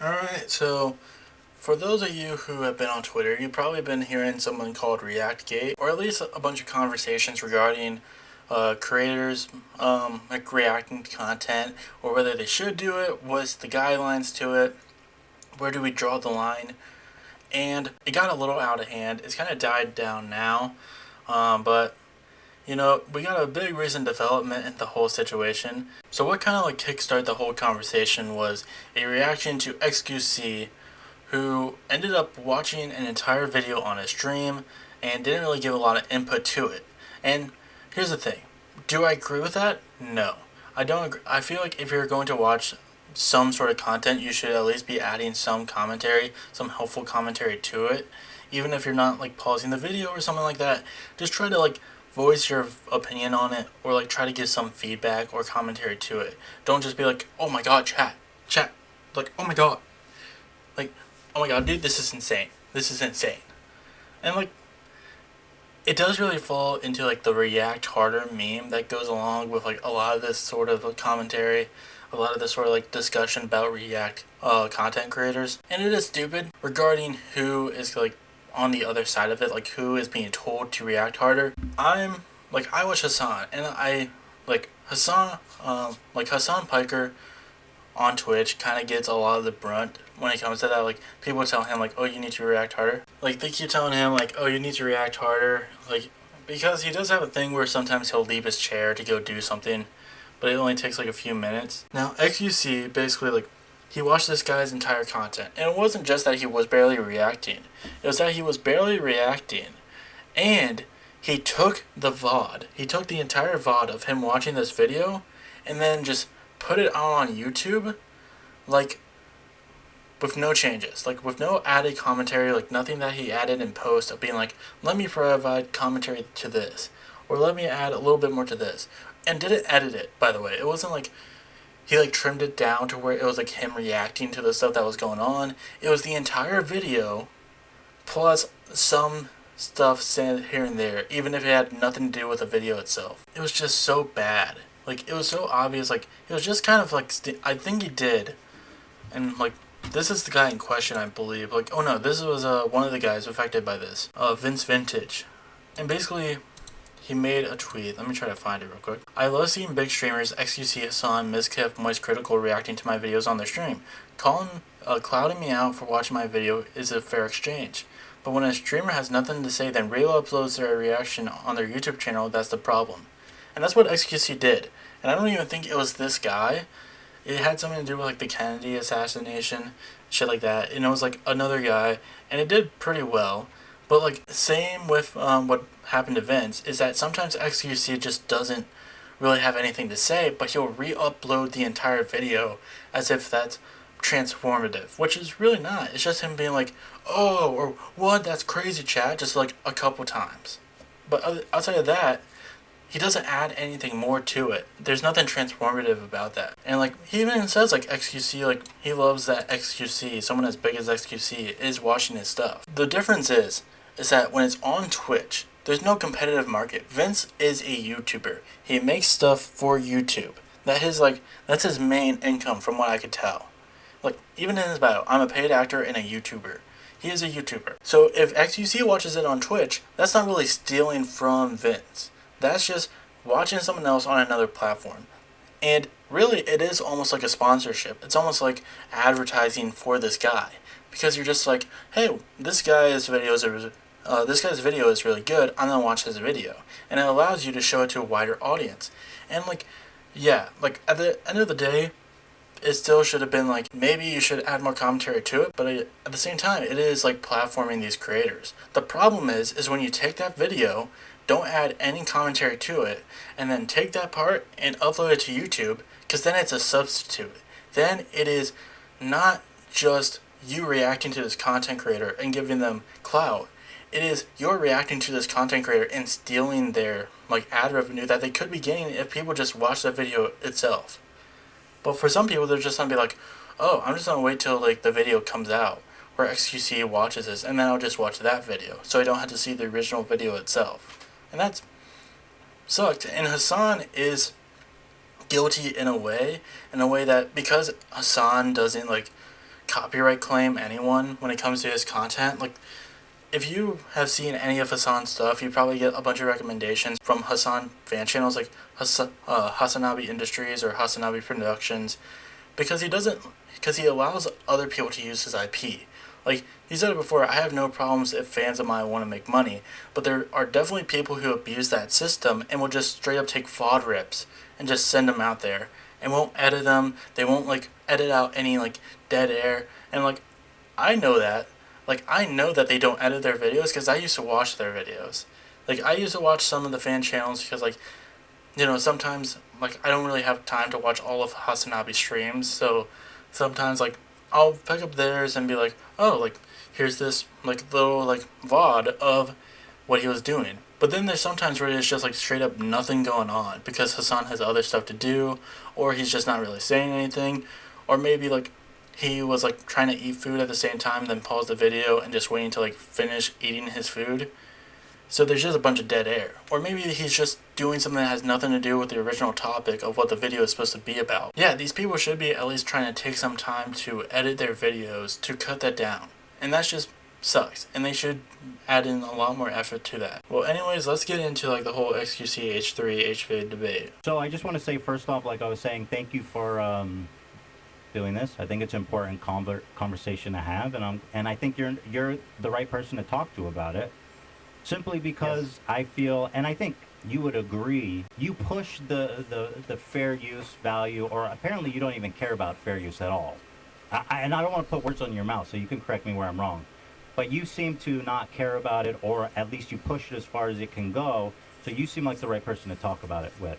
Alright, so for those of you who have been on Twitter, you've probably been hearing someone called ReactGate, or at least a bunch of conversations regarding creators like reacting to content, or whether they should do it, what's the guidelines to it, where do we draw the line, and it got a little out of hand. It's kind of died down now, but we got a big recent development in the whole situation. So what kind of like kickstarted the whole conversation was a reaction to XQC, who ended up watching an entire video on a stream and didn't really give a lot of input to it. And here's the thing. Do I agree with that? No. I don't agree. I feel like if you're going to watch some sort of content, you should at least be adding some commentary, some helpful commentary to it. Even if you're not like pausing the video or something like that, just try to like voice your opinion on it, or like try to give some feedback or commentary to it. Don't just be like, oh my god, chat, like, oh my god, like, oh my god, dude, this is insane. This is insane. And like, it does really fall into like the react harder meme that goes along with like a lot of this sort of commentary, a lot of this sort of like discussion about react content creators. And it is stupid regarding who is like on the other side of it, like who is being told to react harder. I watch Hassan, and I like Hassan, like Hassan Piker on Twitch kind of gets a lot of the brunt when it comes to that. Like, people tell him like, oh, you need to react harder. Like, they keep telling him like, oh, you need to react harder, like, because he does have a thing where sometimes he'll leave his chair to go do something, but it only takes like a few minutes. Now XQC basically, like, he watched this guy's entire content, and it wasn't just that he was barely reacting, it was that he was barely reacting and he took he took the entire VOD of him watching this video and then just put it out on YouTube, like, with no changes, like with no added commentary, like nothing that he added in post of being like, let me provide commentary to this, or let me add a little bit more to this. And didn't edit it, by the way. It wasn't like he like trimmed it down to where it was like him reacting to the stuff that was going on. It was the entire video plus some stuff said here and there, even if it had nothing to do with the video itself. It was just so bad. Like, it was so obvious. Like, it was just kind of like, I think he did. And like, this is the guy in question, I believe. Like, oh no, this was one of the guys affected by this. Vince Vintage. And basically, he made a tweet. Let me try to find it real quick. I love seeing big streamers, XQC, Hassan, Mizkif, Moist Critical reacting to my videos on their stream. Clouding me out for watching my video is a fair exchange. But when a streamer has nothing to say, then Raylo uploads their reaction on their YouTube channel, that's the problem. And that's what XQC did. And I don't even think it was this guy. It had something to do with like the Kennedy assassination, shit like that. And it was like another guy, and it did pretty well. But like, same with what happened to Vince, is that sometimes XQC just doesn't really have anything to say, but he'll re-upload the entire video as if that's transformative, which is really not. It's just him being like, oh, or what, that's crazy, chat, just like a couple times. But outside of that, he doesn't add anything more to it. There's nothing transformative about that. And like, he even says like XQC, like, he loves that XQC, someone as big as XQC, is watching his stuff. The difference is that when it's on Twitch, there's no competitive market. Vince is a YouTuber. He makes stuff for YouTube. That's his main income from what I could tell. Like, even in his bio, I'm a paid actor and a YouTuber. He is a YouTuber. So if XQC watches it on Twitch, that's not really stealing from Vince. That's just watching someone else on another platform. And really, it is almost like a sponsorship. It's almost like advertising for this guy. Because you're just like, hey, this guy's video is really good, I'm gonna watch his video. And it allows you to show it to a wider audience. And like, yeah, like at the end of the day, it still should have been like, maybe you should add more commentary to it, but at the same time, it is like platforming these creators. The problem is when you take that video, don't add any commentary to it, and then take that part and upload it to YouTube, because then it's a substitute. Then it is not just you reacting to this content creator and giving them clout. It is you're reacting to this content creator and stealing their like ad revenue that they could be getting if people just watch the video itself. But for some people, they're just gonna be like, oh, I'm just gonna wait till like the video comes out where XQC watches this, and then I'll just watch that video, so I don't have to see the original video itself. And that's sucked. And Hassan is guilty in a way that because Hassan doesn't like copyright claim anyone when it comes to his content. Like, if you have seen any of Hassan's stuff, you probably get a bunch of recommendations from Hassan fan channels like Hasanabi Industries or Hasanabi Productions, because he allows other people to use his IP. Like, he said it before, I have no problems if fans of mine want to make money, but there are definitely people who abuse that system and will just straight up take VOD rips and just send them out there and won't edit them. They won't, like, edit out any, like, dead air. And, like, I know that. Like, I know that they don't edit their videos because I used to watch their videos. Like, I used to watch some of the fan channels because, like, sometimes, like, I don't really have time to watch all of Hasanabi's streams, so sometimes, like, I'll pick up theirs and be like, oh, like, here's this, like, little, like, VOD of what he was doing. But then there's sometimes where it's just, like, straight up nothing going on because Hassan has other stuff to do, or he's just not really saying anything, or maybe, like, he was, like, trying to eat food at the same time, then pause the video and just waiting to, like, finish eating his food. So there's just a bunch of dead air. Or maybe he's just doing something that has nothing to do with the original topic of what the video is supposed to be about. Yeah, these people should be at least trying to take some time to edit their videos to cut that down. And that just sucks. And they should add in a lot more effort to that. Well, anyways, let's get into, like, the whole XQC H3 HV debate. So I just want to say, first off, like I was saying, thank you for doing this. I think it's an important conversation to have, and I think you're the right person to talk to about it. Simply because yes. I feel, and I think you would agree, you push the fair use value, or apparently you don't even care about fair use at all. And I don't want to put words on your mouth, so you can correct me where I'm wrong. But you seem to not care about it, or at least you push it as far as it can go, so you seem like the right person to talk about it with.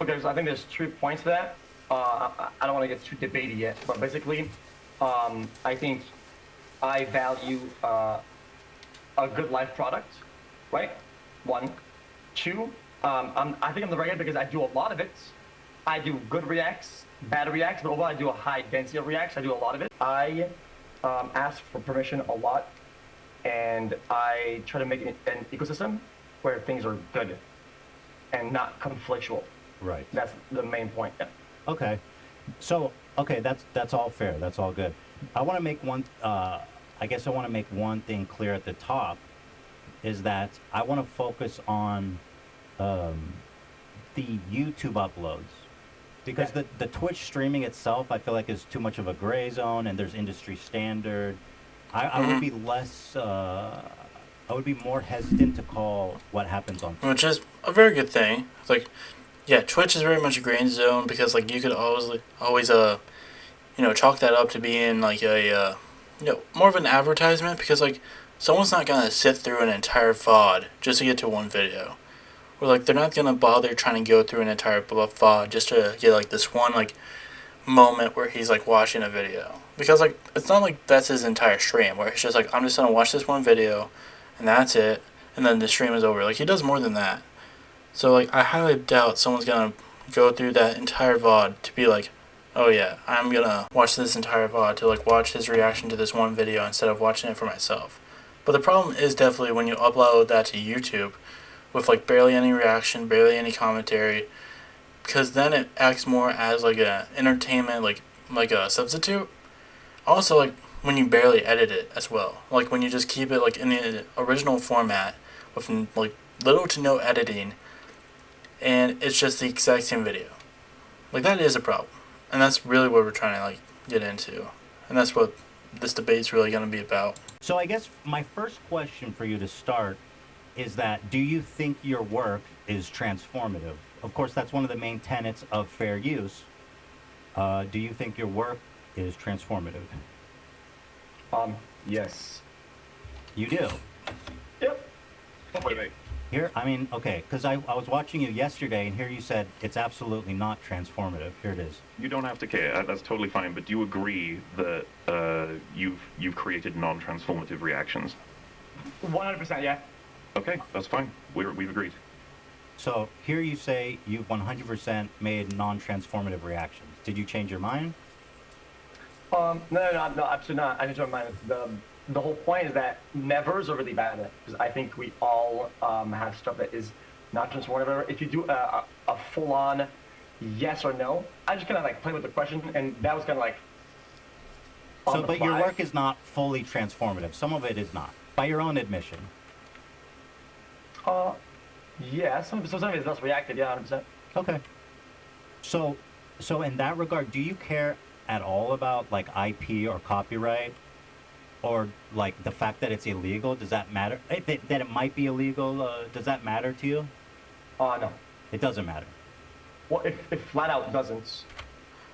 Okay, so I think there's 3 points to that. I don't want to get too debatey yet, but basically, I think I value a good life product, right? 1. 2, I think I'm the right guy because I do a lot of it. I do good reacts, bad reacts, but overall I do a high density of reacts. I do a lot of it. I ask for permission a lot, and I try to make an ecosystem where things are good and not conflictual. Right. That's the main point. Yeah. Okay. So, okay, that's all fair. That's all good. I want to make one, I guess I want to make one thing clear at the top, is that I want to focus on the YouTube uploads. Because the Twitch streaming itself, I feel like, is too much of a gray zone, and there's industry standard. I would be less, I would be more hesitant to call what happens on Twitch. Which is a very good thing. Like, yeah, Twitch is very much a gray zone because, like, you could always chalk that up to being, like, a, more of an advertisement because, like, someone's not going to sit through an entire VOD just to get to one video. Or, like, they're not going to bother trying to go through an entire VOD just to get, like, this one, like, moment where he's, like, watching a video. Because, like, it's not like that's his entire stream where it's just, like, I'm just going to watch this one video and that's it, and then the stream is over. Like, he does more than that. So, like, I highly doubt someone's going to go through that entire VOD to be like, oh yeah, I'm going to watch this entire VOD to, like, watch his reaction to this one video instead of watching it for myself. But the problem is definitely when you upload that to YouTube with, like, barely any reaction, barely any commentary, because then it acts more as, like, a entertainment, like a substitute. Also, like, when you barely edit it as well. Like, when you just keep it, like, in the original format with, like, little to no editing, and it's just the exact same video. Like, that is a problem. And that's really what we're trying to, like, get into. And that's what this debate's really going to be about. So I guess my first question for you to start is that, do you think your work is transformative? Of course, that's one of the main tenets of fair use. Do you think your work is transformative? Yes. You do? Yep. Here, I mean, okay, because I was watching you yesterday, and here you said it's absolutely not transformative. Here it is. You don't have to care. That's totally fine. But do you agree that you've created non-transformative reactions? 100%, yeah. Okay, that's fine. We've agreed. So here you say you've 100% made non-transformative reactions. Did you change your mind? No, absolutely not. I changed my mind. The whole point is that never is a really bad at, because I think we all have stuff that is not just whatever. If you do a full-on yes or no, I just kind of like play with the question, and that was kind of like on So, the but your fly. work is not fully transformative. Some of it is not, by your own admission. Uh, yeah, some of it's not reacted. Yeah, 100%. Okay. So, so in that regard, do you care at all about like IP or copyright, or like the fact that it's illegal? Does that matter? That it might be illegal. Does that matter to you? No. It doesn't matter. Well, if flat out doesn't.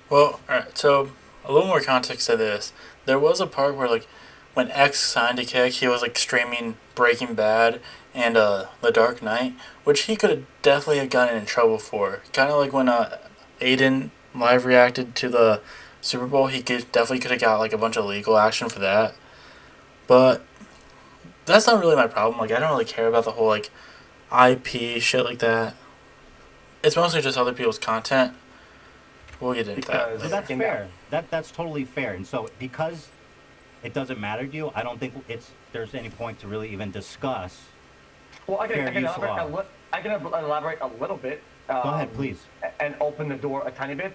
Well, alright, so a little more context to this. There was a part where, like, when X signed a kick, he was, like, streaming Breaking Bad and The Dark Knight, which he could have definitely have gotten in trouble for. Kind of like when Aiden live reacted to the Super Bowl, he definitely could have got, like, a bunch of legal action for that. But that's not really my problem. Like, I don't really care about the whole, like, IP shit like that. It's mostly just other people's content. We'll get into that Because So later. that's fair. That's totally fair. And so because it doesn't matter to you, I don't think there's any point to really even discuss. Well, Fair use law. I can elaborate a little bit. Go ahead, please. And open the door a tiny bit,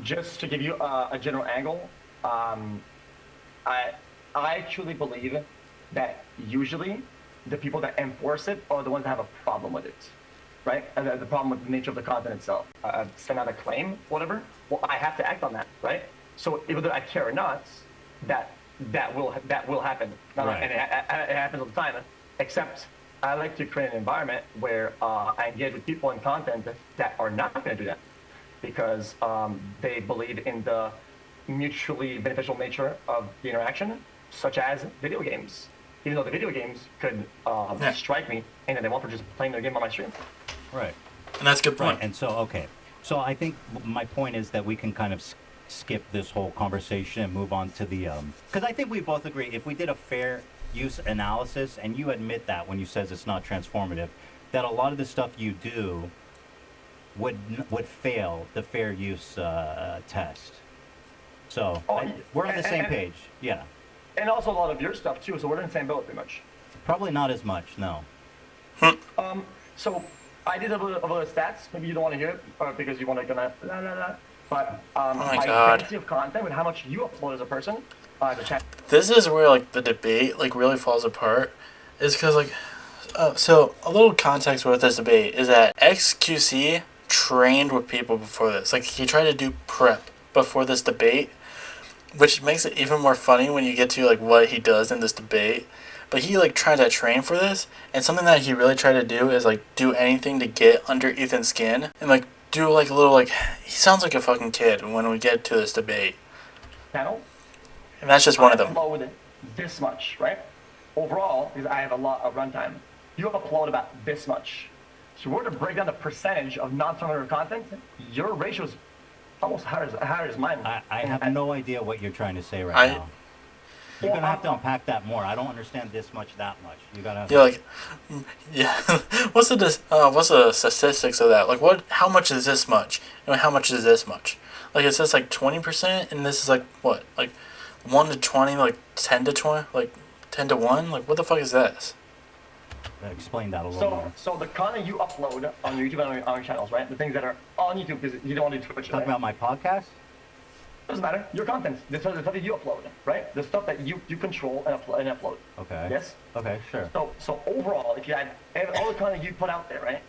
just to give you a general angle. I I truly believe that usually the people that enforce it are the ones that have a problem with it, right? And the problem with the nature of the content itself. Send out a claim, whatever. Well, I have to act on that, right? So even though I care or not, that will happen, Right. and it happens all the time. Except I like to create an environment where I engage with people in content that are not going to do that because they believe in the mutually beneficial nature of the interaction, such as video games. Even though the video games could strike me and they want for just playing their game on my stream. Right. And that's a good Right. point. And so, okay. So I think my point is that we can kind of skip this whole conversation and move on to the because I think we both agree if we did a fair use analysis, and you admit that when you says it's not transformative, that a lot of the stuff you do would fail the fair use test. So we're on the same page. Yeah. And also a lot of your stuff too, so we're in the same boat pretty much. Probably not as much. No. So I did a little of stats. Maybe you don't want to hear it because you want to gonna la la la. But my my God. density of content with how much you upload as a person, the chat. This is where like the debate like really falls apart, is because like, so a little context with this debate is that XQC trained with people before this. Like he tried to do prep before this debate, which makes it even more funny when you get to like what he does in this debate. But he like tried to train for this, and something that he really tried to do is like do anything to get under Ethan's skin and like do like a little like he sounds like a fucking kid when we get to this debate, Channel. and that's just one of I them. upload this much, right? Overall, because I have a lot of runtime, you upload about this much. So we're to break down the percentage of non-terminal content. Your ratio is almost higher as mine. I have no idea what you're trying to say right I- now. You're gonna have to unpack that more. I don't understand this much, that much. You gotta. You're like, yeah. What's the statistics of that? Like, what? How much is this much? And how much is this much? Like, it says like 20%, and this is like what? Like 1 to 20, like 10 to 20, like 10 to 1. Like, what the fuck is this? Explain that a little more. So the content you upload on your YouTube and on your channels, right? The things that are on YouTube because you don't want to do Twitch. Talking Right? about my podcast. Doesn't matter. Your content, the stuff that you upload, right? The stuff that you control and upload. Okay. Yes. Okay. Sure. So overall, if you had all the content you put out there, right?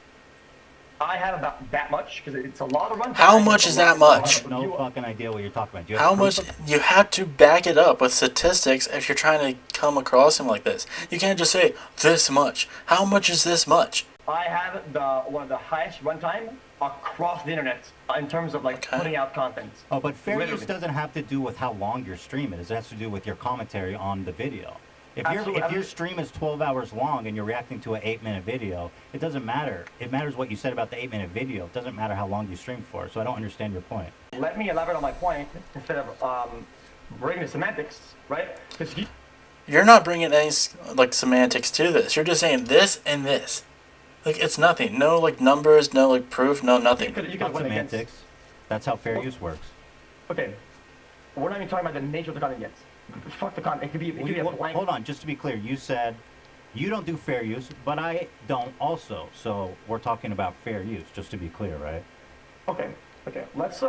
I have about that much because it's a lot of runtime. How much is that much? No fucking idea what you're talking about. Do you have How proof much? of- You have to back it up with statistics if you're trying to come across him like this. You can't just say this much. How much is this much? I have one of the highest runtime across the internet in terms of like Okay. putting out content. Oh, but fair use Literally. doesn't have to do with how long your stream is. It has to do with your commentary on the video. If Absolutely. your stream is 12 hours long and you're reacting to an 8-minute video, it doesn't matter. It matters what you said about the 8-minute video. It doesn't matter how long you stream for. So I don't understand your point. Let me elaborate on my point instead of bringing the semantics, right? Because You're not bringing any like semantics to this. You're just saying this and this. Like it's nothing. No like numbers. No like proof. No nothing. you could Not win against. semantics. That's how fair use works. Okay, we're not even talking about the nature of the content yet. Fuck the content. It could be a blank. Hold on, just to be clear, you said you don't do fair use, but I don't also. So we're talking about fair use, just to be clear, right? Okay. Let's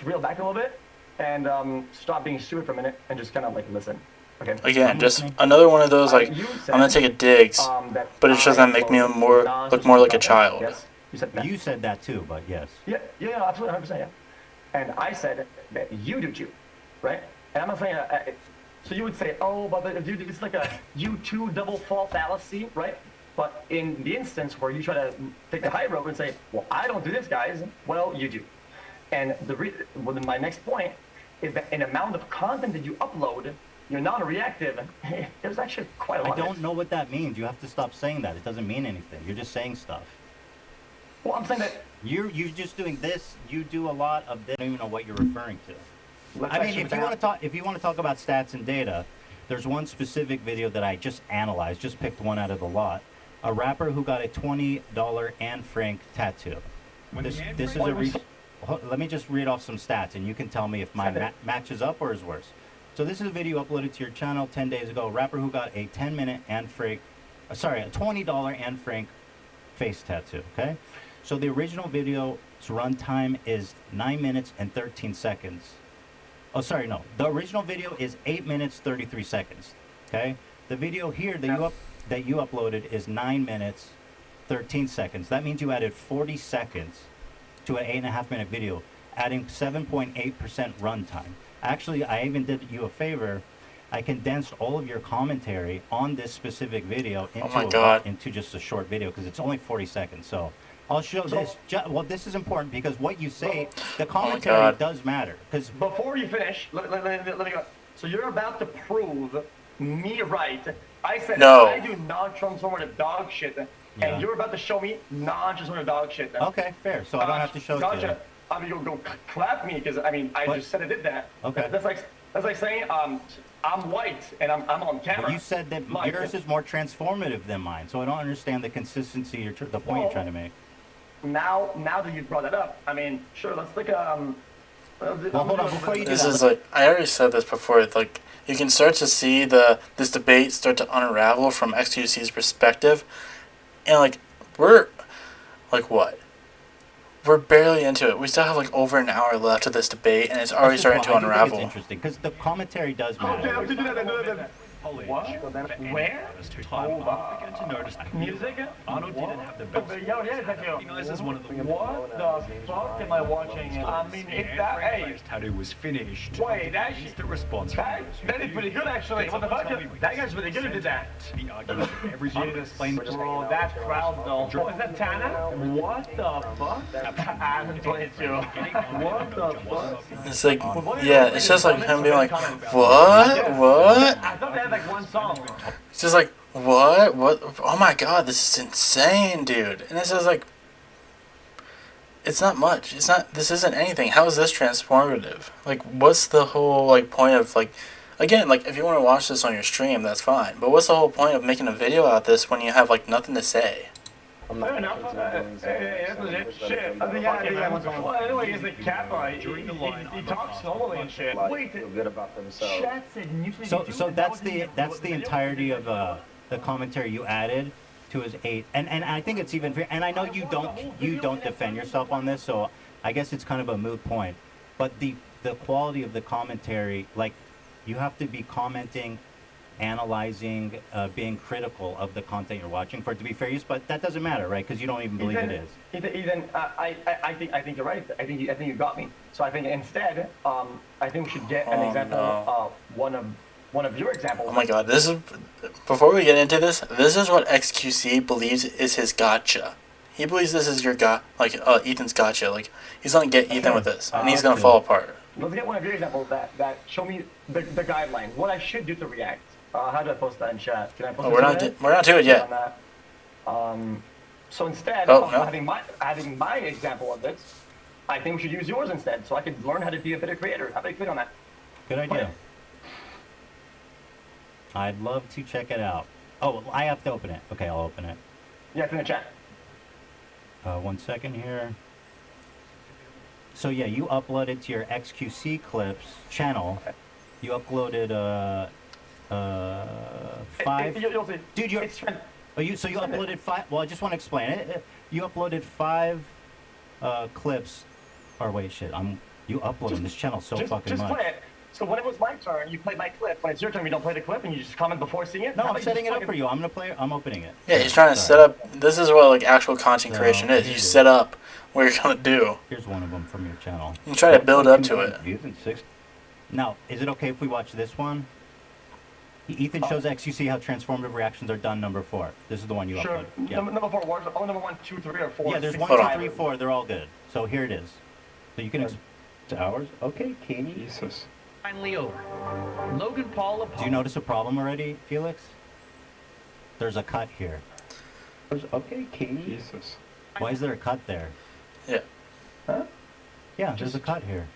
reel back a little bit and stop being stupid for a minute and just kind of like listen. Okay. Again, just another one of those, like, You I'm said, gonna take a digs, that but it's just gonna make me look more like a child. Yes, you said that. You said that too, but yes. Yeah, absolutely, 100%. Yeah. And I said that you do too, right? And I'm not saying. So you would say, oh, but dude, it's like a U2 double fault fallacy, right? But in the instance where you try to take the high road and say, well, I don't do this, guys. Well, you do. And my next point is that an amount of content that you upload, you're non-reactive. There's actually quite a lot. I don't know what that means. You have to stop saying that. It doesn't mean anything. You're just saying stuff. Well, I'm saying that You're just doing this. You do a lot of this. I don't even know what you're referring to. I mean, if you want to talk about stats and data, there's one specific video that I just analyzed, just picked one out of the lot. A rapper who got a $20 Anne Frank tattoo. This is let me just read off some stats, and you can tell me if mine matches up or is worse. So this is a video uploaded to your channel 10 days ago. A rapper who got a 10-minute a $20 Anne Frank face tattoo. Okay, so the original video's runtime is 9 minutes and 13 seconds. Oh, sorry, no. The original video is 8 minutes 33 seconds. Okay, the video here that you uploaded is 9 minutes 13 seconds. That means you added 40 seconds to an 8.5-minute video, adding 7.8% runtime. Actually, I even did you a favor. I condensed all of your commentary on this specific video into just a short video because it's only 40 seconds. So I'll show this. Well, this is important because what you say, the commentary does matter. Because before you finish, let me go. So you're about to prove me right. I said I do non-transformative dog shit, and you're about to show me non-transformative dog shit. Okay, fair. So I don't have to show it to you. I mean, you'll go clap me because I just said I did that. Okay. That's like saying I'm white and I'm on camera. But you said that yours is more transformative than mine, so I don't understand the consistency or the point you're trying to make. Now that you've brought that up, I mean, sure, let's look well, hold on, before you do This is like, I already said this before, like, you can start to see this debate start to unravel from XQC's perspective, and like, we're barely into it. We still have like over an hour left of this debate, and it's already starting to unravel. It's interesting because the commentary does matter. Okay, what? Where? Hold on. Began to notice music? Arnold didn't have the best. Recognizes one of the what the fuck am I watching? I mean, if that tattoo was finished. Wait, that the response. That is pretty good, actually. What the fuck? That guy's really good who did that. The argument that every explained. Bro, that crowd though. Is that Tana? What the fuck? Adam 22. What the fuck? It's like, yeah, it's just like him being like, what? I thought they had like one song. It's just like, what? Oh my god, this is insane, dude. And it's just like, it's not much. This isn't anything. How is this transformative? Like, what's the whole, like, point of, like, again, like, if you want to watch this on your stream, that's fine. But what's the whole point of making a video out of this when you have, like, nothing to say? Fair enough. That's legit shit. Well, anyway, he's the Kappa. He talks normally and shit. Wait, feel good about themselves. So that's the entirety of the commentary you added to his 8, and I think it's even fair. And I know you don't defend yourself on this, so I guess it's kind of a moot point. But the quality of the commentary, like, you have to be commenting, analyzing, being critical of the content you're watching for it to be fair use, but that doesn't matter, right? Because you don't even believe it is. Ethan, I think you're right. I think you got me. So I think instead, I think we should get an example, one of your examples. Oh my god, this is, before we get into this is what XQC believes is his gotcha. He believes this is your Ethan's gotcha. Like, he's gonna get Ethan with this, and he's gonna fall apart. Let's get one of your examples that show me the guidelines, what I should do to react. How do I post that in chat? Can I post we're not to it yet. So instead of having my example of this, I think we should use yours instead, so I could learn how to be a better creator. How about you click on that? Good idea. I'd love to check it out. Oh, I have to open it. Okay, I'll open it. Yeah, it's in the chat. 1 second here. So yeah, you uploaded to your XQC clips channel. You uploaded 5. You'll see. Dude, you uploaded 5. Well, I just want to explain it. You uploaded 5 clips. Or wait, shit. You upload on this channel so fucking just much. play it. So when it was my turn, you played my clip. When it's your turn, you don't play the clip, and you just comment before seeing it. No, How I'm about you setting it just up for you. I'm gonna play it. I'm opening it. Yeah, he's trying to set Sorry. up. This is what like actual content So, creation is. here You it is. set up what you're gonna do. Here's one of them from your channel. You try to build up to it. Views in 6. Now, is it okay if we watch this one? Ethan shows XQC how transformative reactions are done. Number 4. This is the one you Sure. uploaded. Yeah. Number 4 was number 1, 2, 3, or 4. Yeah, there's 1, Hold 2, on. 3, 4. They're all good. So here it is. So you can. To ours. Okay, Katie. Jesus. Finally over. Logan Paul. Do you notice a problem already, Felix? There's a cut here. Okay, Katie. Jesus. Why is there a cut there? Yeah. Huh? Yeah, there's a cut here.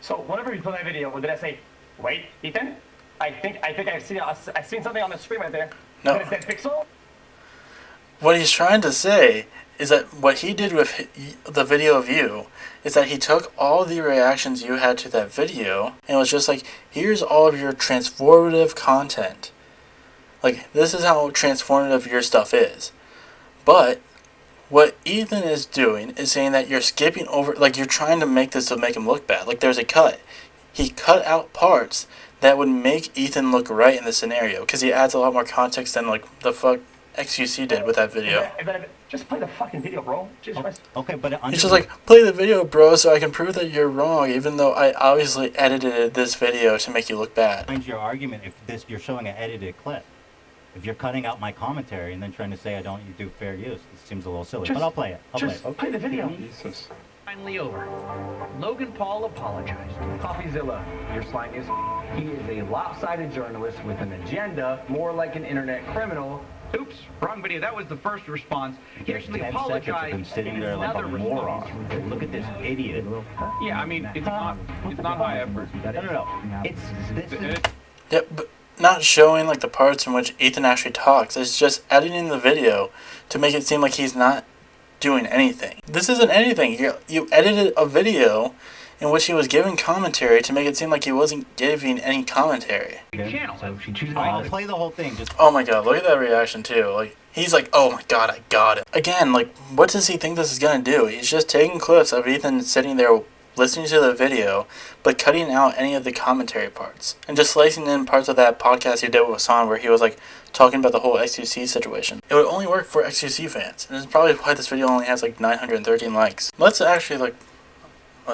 So whenever you play my video, did I say, "Wait, Ethan? I think I've seen something on the screen right there." No. Is it that pixel? What he's trying to say is that what he did with the video of you is that he took all the reactions you had to that video and was just like, here's all of your transformative content. Like, this is how transformative your stuff is. But what Ethan is doing is saying that you're skipping over, like, you're trying to make this to make him look bad. Like, there's a cut. He cut out parts that would make Ethan look right in the scenario because he adds a lot more context than, like, the fuck XQC did with that video. Just play the fucking video, bro. Jesus Christ. Okay, but He's just like, play the video, bro, so I can prove that you're wrong, even though I obviously edited this video to make you look bad. Find your argument if this you're showing an edited clip. If you're cutting out my commentary and then trying to say I don't do fair use, it seems a little silly. But I'll play it. I'll play it. Just play the video. Jesus. Finally over. Logan Paul apologized. CoffeeZilla, your slang is. He is a lopsided journalist with an agenda, more like an internet criminal. Oops, wrong video. That was the first response. He There's actually 10 seconds of him apologized. sitting in there like a another moron. response. Look at this idiot. Yeah, I mean, it's not high effort. No. This is Yeah, but not showing like the parts in which Ethan actually talks. It's just editing the video to make it seem like he's not doing anything. This isn't anything. You edited a video in which he was giving commentary to make it seem like he wasn't giving any commentary. Channel. So she chooses I'll play the whole thing. Just Oh my god, look at that reaction too. Like, he's like, oh my god, I got it. Again, like, what does he think this is gonna do? He's just taking clips of Ethan sitting there listening to the video, but cutting out any of the commentary parts. And just slicing in parts of that podcast he did with Hassan where he was like talking about the whole XQC situation. It would only work for XQC fans. And it's probably why this video only has like 913 likes. Let's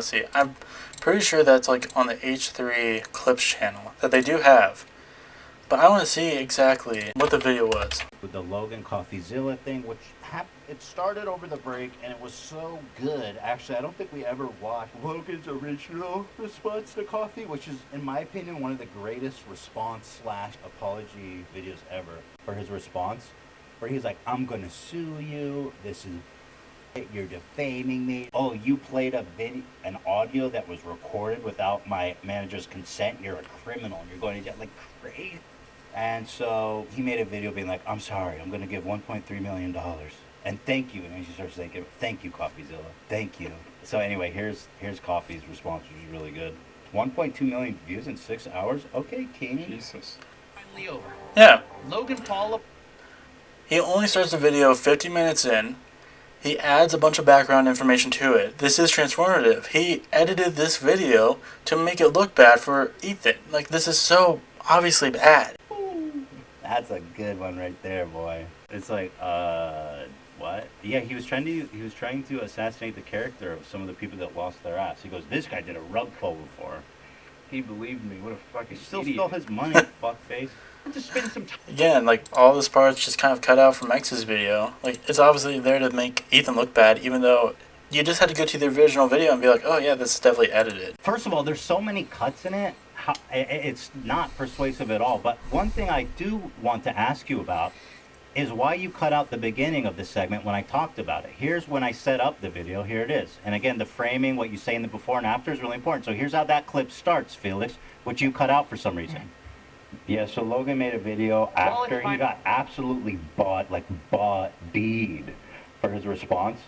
see. I'm pretty sure that's like on the H3 Clips channel that they do have. But I want to see exactly what the video was. with the Logan CoffeeZilla thing, which it started over the break, and it was so good. Actually, I don't think we ever watched Logan's original response to Coffee, which is, in my opinion, one of the greatest response/apology videos ever. For his response, where he's like, "I'm gonna sue you. This is you're defaming me. Oh, you played an audio that was recorded without my manager's consent. You're a criminal. And you're going to get like crazy." And so he made a video being like, "I'm sorry, I'm going to give $1.3 million. And thank you." And he starts saying, "Thank you, CoffeeZilla. Thank you." So anyway, here's Coffee's response, which is really good. 1.2 million views in 6 hours? Okay, King. Jesus. Finally over. Yeah. Logan Paul. He only starts the video 50 minutes in. He adds a bunch of background information to it. This is transformative. He edited this video to make it look bad for Ethan. Like, this is so obviously bad. That's a good one right there, boy. It's like, what? Yeah, he was trying to assassinate the character of some of the people that lost their ass. He goes, "This guy did a rug pull before." He believed me. What a fucking He still idiot. stole his money, fuckface. To spend some time. Again, like, all this part's just kind of cut out from X's video. Like, it's obviously there to make Ethan look bad, even though you just had to go to the original video and be like, oh yeah, this is definitely edited. First of all, there's so many cuts in it. It's not persuasive at all. But one thing I do want to ask you about is why you cut out the beginning of this segment when I talked about it. Here's when I set up the video. Here it is. And again, the framing, what you say in the before and after is really important. So here's how that clip starts, Felix, which you cut out for some reason. Yeah, so Logan made a video after he got absolutely bodied for his response,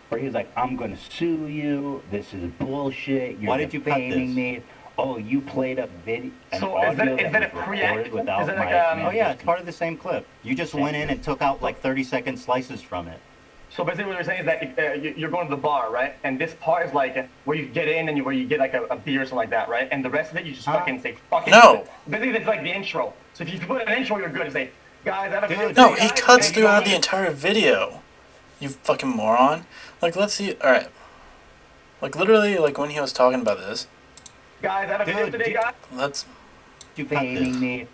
where he's like, "I'm gonna sue you. This is bullshit. You're Why did you cut defaming this? me. Oh, you played a video, an So audio is that was a pre-act? recorded without Is it my like, Oh yeah, it's part of the same clip. You just went in and took out like 30-second slices from it. So basically, what you're saying is that you're going to the bar, right? And this part is like where you get in and where you get like a beer or something like that, right? And the rest of it, you just fucking say fucking. No. Basically, it's like the intro. So if you put an intro, you're good. You say, guys, I have a video No, today, he guys," cuts and then you throughout go the in. entire video. You fucking moron. Like, let's see. All right. Like, literally, like when he was talking about this. Guys, I have a video today, guys. Let's. You baiting me?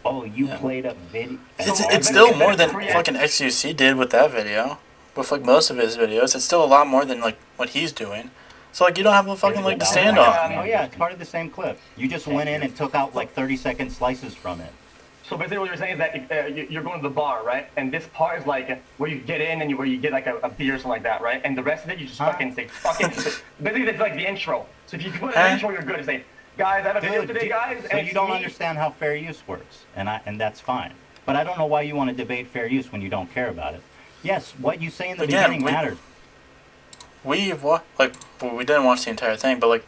Oh, you played a video. It's still more than fucking XQC did with that video. With like most of his videos, it's still a lot more than like what he's doing. So like you don't have a fucking leg to stand on. Oh yeah, it's part of the same clip. You just went in and took out like 30-second slices from it. So basically, what you're saying is that you're going to the bar, right? And this part is like where you get in and where you get like a beer or something like that, right? And the rest of it, you just fucking say fucking. Basically, it's like the intro. So if you put an intro, you're good. You say, guys, I have a video today, guys. So and you don't me. understand how fair use works, and that's fine. But I don't know why you want to debate fair use when you don't care about it. Yes, what you say in the beginning matters. We didn't watch the entire thing, but like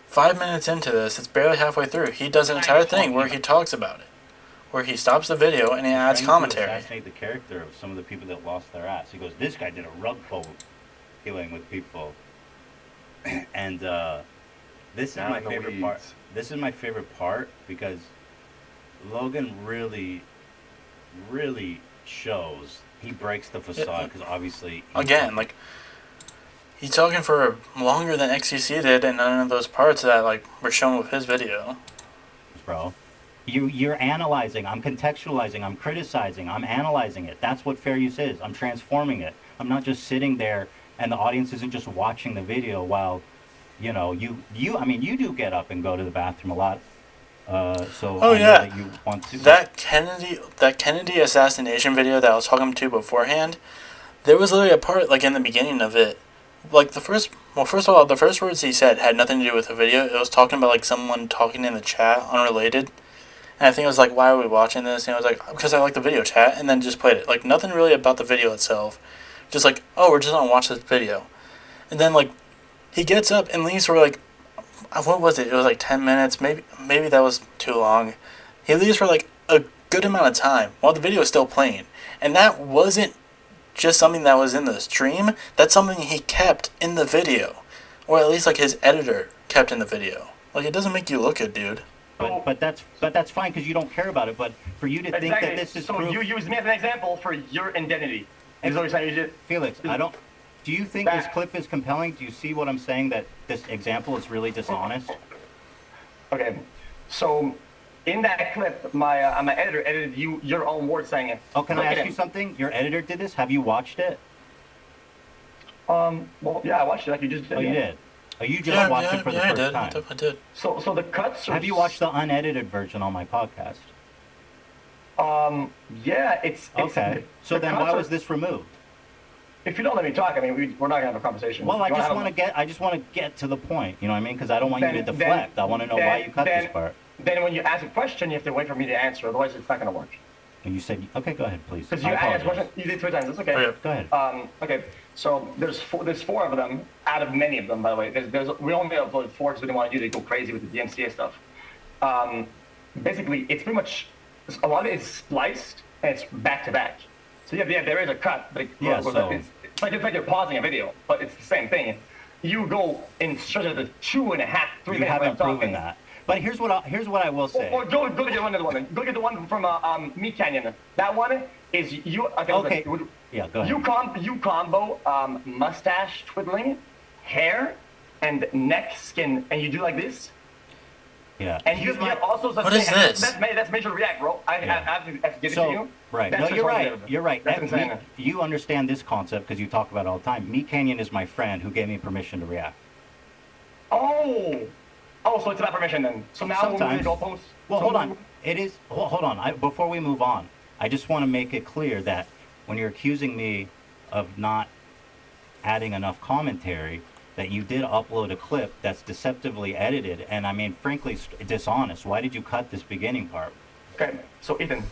5 minutes into this, it's barely halfway through. He does an entire thing where he talks about it, where he stops the video and he adds commentary. Assassinate the character of some of the people that lost their ass. He goes, "This guy did a rug pull, healing with people," and this is my favorite part. This is my favorite part because Logan really shows. He breaks the facade because obviously again, like he's talking for longer than XQC did, and none of those parts that like were shown with his video. Bro, you're analyzing. I'm contextualizing. I'm criticizing. I'm analyzing it. That's what fair use is. I'm transforming it. I'm not just sitting there and the audience isn't just watching the video while, you do get up and go to the bathroom a lot. So I know that you want to. That Kennedy assassination video that I was talking to beforehand, there was literally a part like in the beginning of it, like first of all, the first words he said had nothing to do with the video. It was talking about like someone talking in the chat, unrelated, and I think it was like, why are we watching this? And I was like, because I like the video chat, and then just played it. Like nothing really about the video itself, just like, oh, we're just gonna watch this video, and then like he gets up and leaves for like. What was it? It was like 10 minutes. Maybe that was too long. He leaves for like a good amount of time while the video is still playing. And that wasn't just something that was in the stream. That's something he kept in the video. Or at least like his editor kept in the video. Like it doesn't make you look good, dude. But that's fine because you don't care about it. But for you to think that this is proof... you use me as an example for your identity. Is what you're saying? Felix, do you think this clip is compelling? Do you see what I'm saying, that this example is really dishonest? Okay, so in that clip, my editor edited your own words saying it. Oh, can I ask you something? Your editor did this? Have you watched it? Well, yeah, I watched it like you just did. Oh, you did? Oh, you just watched it for the first time? I did. So the cuts are... Have you watched the unedited version on my podcast? Yeah, it's okay. So then why was this removed? If you don't let me talk, I mean, we're not gonna have a conversation. Well, I just want to get to the point. You know what I mean? Because I don't want you to deflect. I want to know why you cut this part. Then when you ask a question, you have to wait for me to answer. Otherwise, it's not gonna work. And you said, okay, go ahead, please. Because you asked a question, you did 3 times. That's okay. Okay. Go ahead. Okay. So there's 4 of them out of many of them, by the way. We only uploaded 4 because we didn't want you to go crazy with the DMCA stuff. Basically, it's pretty much a lot of it is spliced and it's back to back. So yeah, there is a cut, but it's like you're pausing a video, but it's the same thing. You go in straight to the 2.5, 3 minutes. You haven't proven that. But here's what I will say. Or go get another one. Go get the one from Meat Canyon. That one is you. Okay. Yeah, go ahead. You combo mustache twiddling, hair, and neck skin, and you do like this. Yeah. And you also... What is this? That's major react, bro. I have to give it to you. Right. That's no, you're right. You're right. That's insane. You understand this concept because you talk about it all the time. Meat Canyon is my friend who gave me permission to react. Oh, so it's about permission then. So now sometimes. We'll go post. Well, hold on. It is... Hold on. Before we move on, I just want to make it clear that when you're accusing me of not adding enough commentary, that you did upload a clip that's deceptively edited, and I mean, frankly, dishonest. Why did you cut this beginning part? Okay, so Ethan.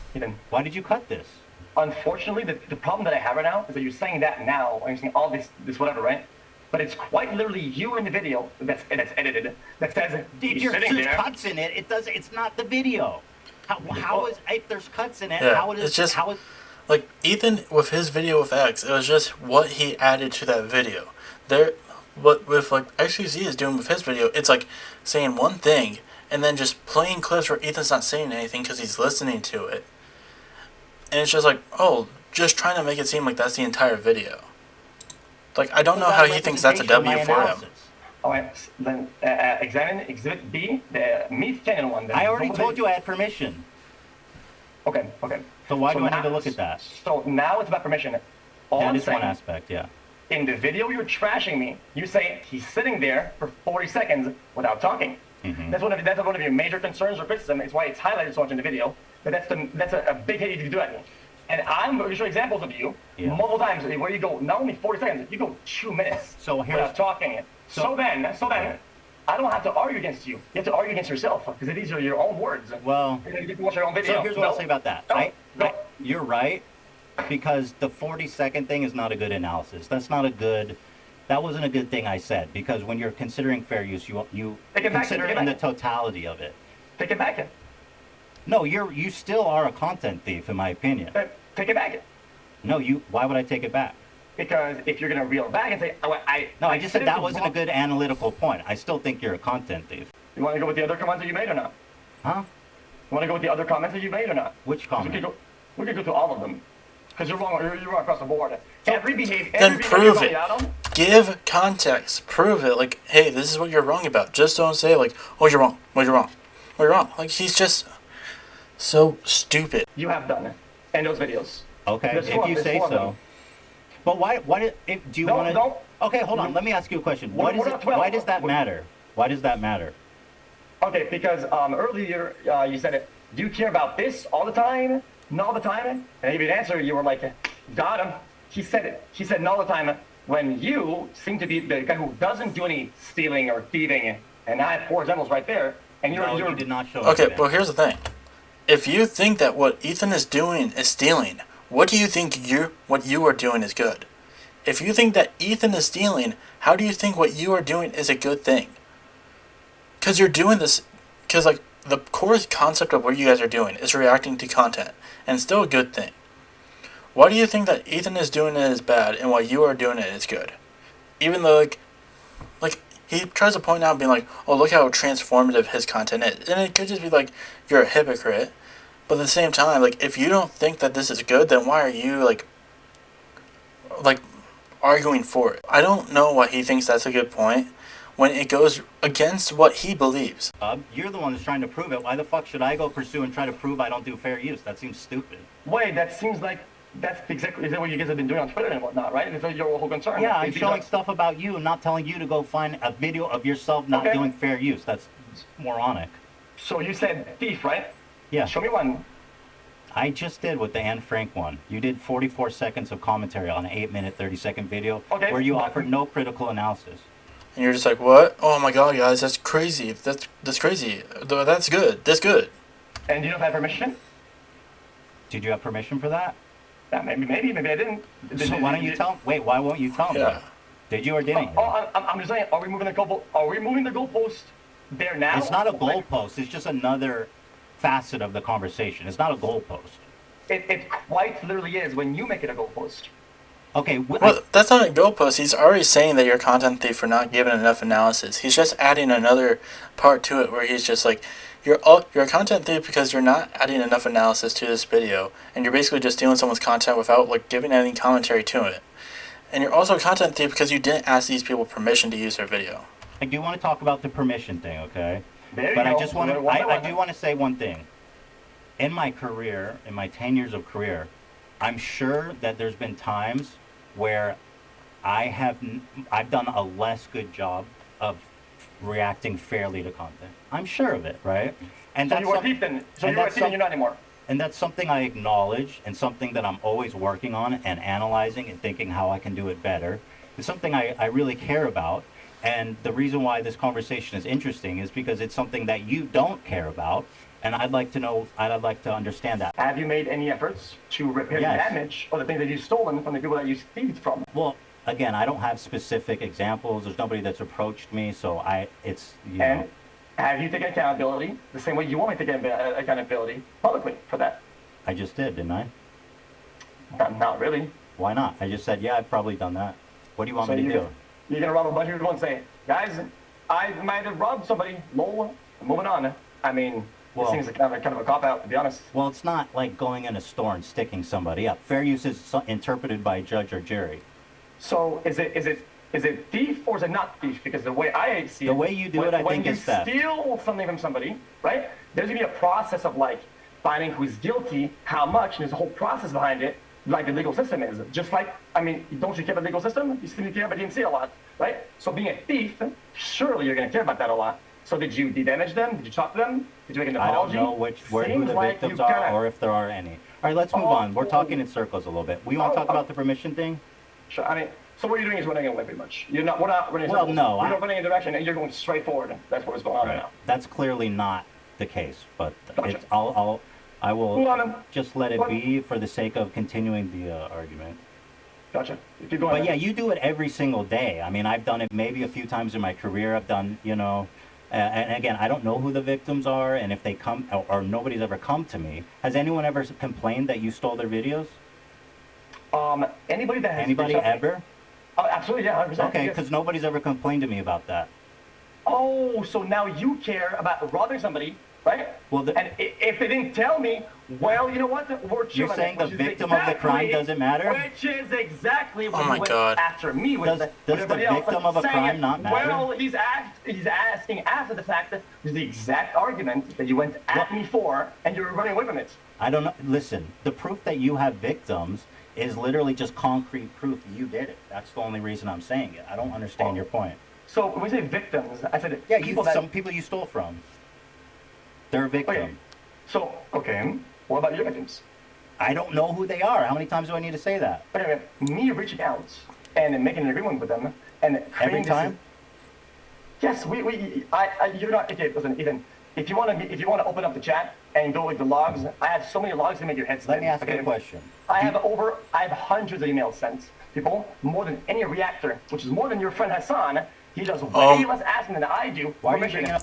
Why did you cut this? Unfortunately, the problem that I have right now is that you're saying that now, and you're saying all this whatever, right? But it's quite literally you in the video that's edited that says there's cuts in it. It's not the video. How is if there's cuts in it? Yeah, how is it's just how is Like Ethan with his video with X, it was just what he added to that video. There, what with like XQC is doing with his video, it's like saying one thing and then just playing clips where Ethan's not saying anything because he's listening to it, and it's just like, oh, just trying to make it seem like that's the entire video. Like I don't know how he thinks that's a W for him. Alright, then examine Exhibit B, the Meet Cannon one. I already told you I had permission. Okay. So why do I now, need to look at that? So now it's about permission. All That I'm is saying, one aspect, yeah. in the video you're trashing me, you say he's sitting there for 40 seconds without talking. Mm-hmm. That's one of your major concerns or criticism. It's why it's highlighted so much in the video. But that's a big hit you do at me. And I'm going to show examples of you multiple times where you go not only 40 seconds, you go 2 minutes without talking. So then, I don't have to argue against you. You have to argue against yourself because these are your own words. Well, you get to watch your own video. So here's what I'll say about that. No. You're right, because the 40-second thing is not a good analysis. That wasn't a good thing I said, because when you're considering fair use, you consider it in the totality of it. Take it back. No, you still are a content thief, in my opinion. Take it back. No, why would I take it back? Because if you're going to reel it back and say, I just said that wasn't a good analytical point. I still think you're a content thief. You want to go with the other comments that you made or not? Huh? You want to go with the other comments that you made or not? Which comment? We could go to all of them. Because you're wrong across the board. Then prove it. Give context. Prove it. Like, hey, this is what you're wrong about. Just don't say, like, oh, you're wrong. Oh, you're wrong. Oh, you're wrong. Like, he's just so stupid. You have done it. In those videos. Okay, if you say so. But why do you want to... Okay, hold on. Let me ask you a question. Why does that matter? Why does that matter? Okay, because earlier you said it. Do you care about this all the time? Not all the time? And I gave you an answer. You were like, got him. He said it. He said not all the time. When you seem to be the guy who doesn't do any stealing or thieving, and I have 4 examples right there, and you did not show. Okay, but here's the thing. If you think that what Ethan is doing is stealing, what do you think what you are doing is good? If you think that Ethan is stealing, how do you think what you are doing is a good thing? Because you're doing this, because like the core concept of what you guys are doing is reacting to content, and it's still a good thing. Why do you think that Ethan is doing it is bad, and what you are doing it is good? Even though like he tries to point out, being like, oh, look how transformative his content is, and it could just be like, you're a hypocrite. But at the same time, like, if you don't think that this is good, then why are you like arguing for it? I don't know why he thinks that's a good point when it goes against what he believes. You're the one that's trying to prove it. Why the fuck should I go pursue and try to prove I don't do fair use? That seems stupid. Wait, that seems like that's exactly what you guys have been doing on Twitter and whatnot, right? Is that your whole concern? Yeah, I'm showing stuff about you and not telling you to go find a video of yourself not doing fair use. That's moronic. So you said thief, right? Yeah. Show me one. I just did with the Anne Frank one. You did 44 seconds of commentary on an 8-minute, 30-second video where you offered no critical analysis. And you're just like, what? Oh my god, guys, that's crazy. That's crazy. That's good. That's good. And you don't have permission? Did you have permission for that? Yeah, maybe I didn't. So why don't you tell? Wait, why won't you tell me? Did you or didn't you? I'm just saying. Are we moving the goalpost there now? It's not a goalpost. It's just another facet of the conversation. It's not a goalpost. It quite literally is when you make it a goalpost. Okay. Well, that's not a goalpost. He's already saying that you're a content thief for not giving enough analysis. He's just adding another part to it where he's just like, you're a content thief because you're not adding enough analysis to this video, and you're basically just stealing someone's content without like giving any commentary to it. And you're also a content thief because you didn't ask these people permission to use their video. I do want to talk about the permission thing, okay? But I just want to. I do want to say one thing. In my career, in my 10 years of career, I'm sure that there's been times where I've done a less good job of reacting fairly to content. I'm sure of it, right? And so you were a thief then. So you were a thief and you're not anymore. And that's something I acknowledge, and something that I'm always working on and analyzing and thinking how I can do it better. It's something I really care about. And the reason why this conversation is interesting is because it's something that you don't care about, and I'd like to understand that. Have you made any efforts to repair the damage or the things that you've stolen from the people that you thieved from? Well, again, I don't have specific examples. There's nobody that's approached me, so it's, you know. Have you taken accountability the same way you want me to take accountability publicly for that? I just did, didn't I? Not really. Why not? I just said, yeah, I've probably done that. What do you want So me to do? you're gonna rob a bunch of people and say, guys, I might have robbed somebody. Lol. Moving on. I mean, Well- it seems like kind of a cop out, to be honest. Well, it's not like going in a store and sticking somebody up. Fair use is interpreted by a judge or jury. So is it thief or is it not thief? Because the way I see it, The way you do it, I think, is theft. When you steal something from somebody, right? There's gonna be a process of like finding who's guilty, how much, and there's a whole process behind it, like the legal system is. Just like, I mean, don't you care about the legal system? You seem to care about DMC a lot, right? So being a thief, surely you're gonna care about that a lot. So did you damage them? Did you talk to them? Did you make an apology? I don't know who Seems the like victims you are kinda- or if there are any. All right, let's move on. We're talking in circles a little bit. We want to talk about the permission thing? Sure. I mean, so what you're doing is running away pretty much. We're not running in Well, circles. no, We're not running in a direction, and you're going straight forward. That's what's going on right now. That's clearly not the case, but Gotcha. I will Move on then. just let it What? be for the sake of continuing the argument. Gotcha. Keep going. But yeah, you do it every single day. I mean, I've done it maybe a few times in my career. I've done, and again, I don't know who the victims are, and if they come, or nobody's ever come to me. Has anyone ever complained that you stole their videos? Anybody that has Anybody reached out- ever? Oh, absolutely, yeah, 100%. Okay, yes. because nobody's ever complained to me about that. Oh, so now you care about robbing somebody, right? Well, and if they didn't tell me, well, you know what? We're You're chilling saying it, the which is victim of the crime exactly- doesn't matter? Which is exactly what Oh my he went God. after me with. Does with the everybody else, victim of a saying, crime not matter? Well, he's asking after the fact that there's the exact argument that you went at me for, and you were running away from it. I don't know. Listen, the proof that you have victims is literally just concrete proof you did it. That's the only reason I'm saying it. I don't understand your point. So when we say victims, I said Yeah, people that. some people you stole from. They're a victim. Okay. So okay, what about your victims? I don't know who they are. How many times do I need to say that? Okay, me reaching out and making an agreement with them and Every creating this- time? Yes, you're not. Okay, listen, Ethan. If you want to open up the chat and go with the logs, I have so many logs to make your head spin. Let me ask you okay? a question. I have hundreds of emails sent. People, more than any reactor, which is more than your friend Hassan. He does way less asking than I do. Why are you bringing up?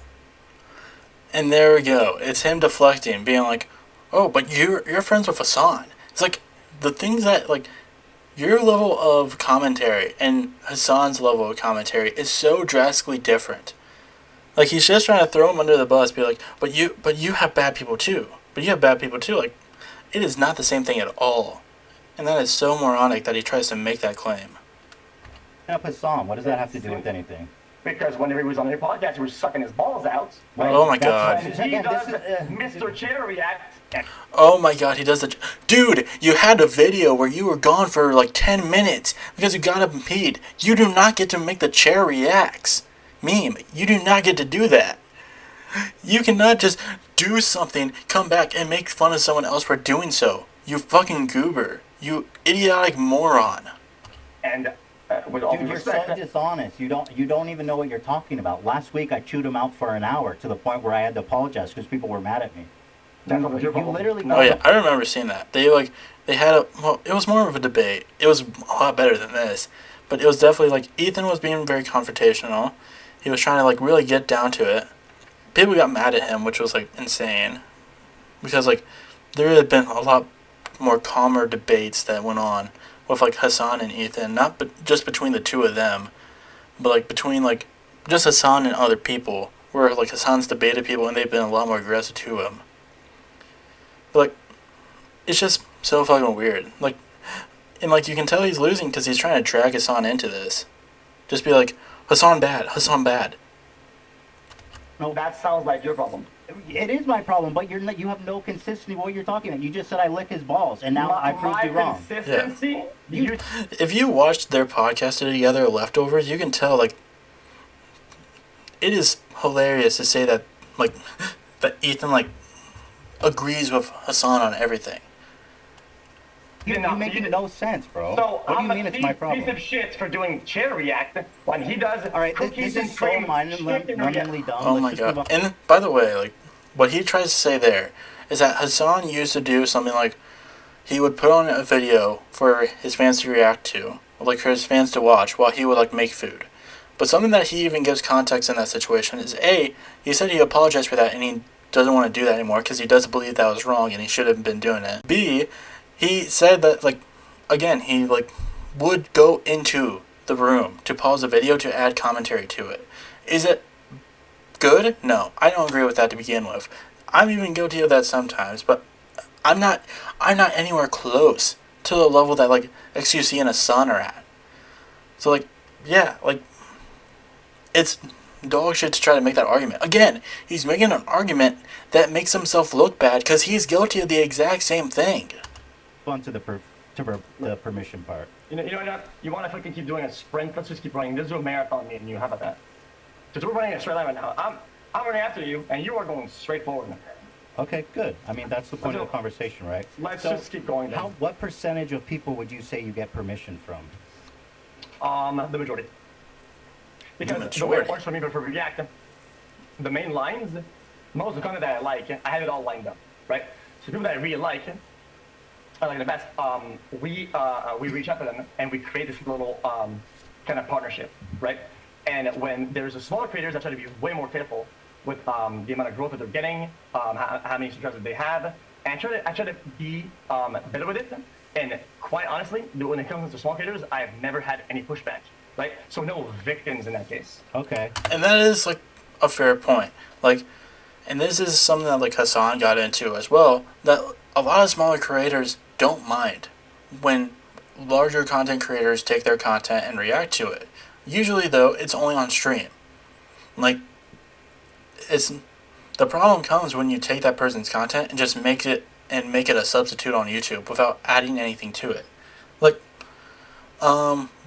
And there we go. It's him deflecting, being like, "Oh, but you're friends with Hassan." It's like the things that like your level of commentary and Hassan's level of commentary is so drastically different. Like he's just trying to throw him under the bus, be like, "But you have bad people too. But you have bad people too." Like it is not the same thing at all. And that is so moronic that he tries to make that claim. Hassan, what does that have to do with anything? Because whenever he was on your podcast, he was sucking his balls out. Oh my That's God. right. And he Again, does this is, Mr. Chair React. Oh my God, he does the... Dude, you had a video where you were gone for like 10 minutes because you got up and peed. You do not get to make the chair reacts meme. You do not get to do that. You cannot just do something, come back, and make fun of someone else for doing so. You fucking goober. You idiotic moron. And with all dude, due you're so respect, dishonest. You don't even know what you're talking about. Last week I chewed him out for an hour to the point where I had to apologize because people were mad at me. that's not your You problem. literally Oh yeah, I remember seeing that. They had a... Well, it was more of a debate. It was a lot better than this. But it was definitely like, Ethan was being very confrontational. He was trying to like really get down to it. People got mad at him, which was like insane. Because like, there had been a lot more calmer debates that went on with like Hassan and Ethan, not just between the two of them, but like between like just Hassan and other people, where like Hassan's debated people and they've been a lot more aggressive to him. But like, it's just so fucking weird. Like, and like you can tell he's losing because he's trying to drag Hassan into this. Just be like, Hassan bad, Hassan bad. No, that sounds like your problem. It is my problem, but you have no consistency with what you're talking about. You just said I lick his balls, and now I proved you wrong. Consistency? You- If you watched their podcast together, Leftovers, you can tell like it is hilarious to say that like that Ethan like agrees with Hassan on everything. You're making no sense, bro. So what do you I'm mean a it's my problem? piece of shit for doing chair react when he does All right, cookies this and is so cream mind-numbingly chicken react. dumb. Oh Let's my just move god. on. And by the way, like what he tries to say there is that Hassan used to do something like he would put on a video for his fans to react to, or like for his fans to watch while he would like make food. But something that he even gives context in that situation is A, he said he apologized for that and he doesn't want to do that anymore because he does believe that was wrong and he should have been doing it. B, he said that like again, he like would go into the room to pause the video to add commentary to it. Is it good? No, I don't agree with that to begin with. I'm even guilty of that sometimes, but I'm not anywhere close to the level that like XQC and his son are at. So like, yeah, like it's dog shit to try to make that argument. Again, he's making an argument that makes himself look bad because he's guilty of the exact same thing. On to the permission part. You know what? You want to fucking keep doing a sprint? Let's just keep running. Let's do a marathon, me and you. How about that? Because we're running a straight line right now. I'm running after you, and you are going straight forward. Okay, good. I mean, that's the point of the conversation, right? Let's just keep going. Then. What percentage of people would you say you get permission from? The majority. Because the way it works for me, but for React, the main lines, most of the content that I like, I have it all lined up, right? So people that I really like, I like the best. We reach out to them and we create this little kind of partnership, right? And when there's a smaller creators, I try to be way more careful with the amount of growth that they're getting, how many subscribers they have, and I try to be better with it. And quite honestly, when it comes to small creators, I've never had any pushback, right? So no victims in that case. Okay. And that is like a fair point. Like, and this is something that like Hassan got into as well. That a lot of smaller creators don't mind when larger content creators take their content and react to it. Usually, though, it's only on stream. Like, the problem comes when you take that person's content and just make it a substitute on YouTube without adding anything to it. Like,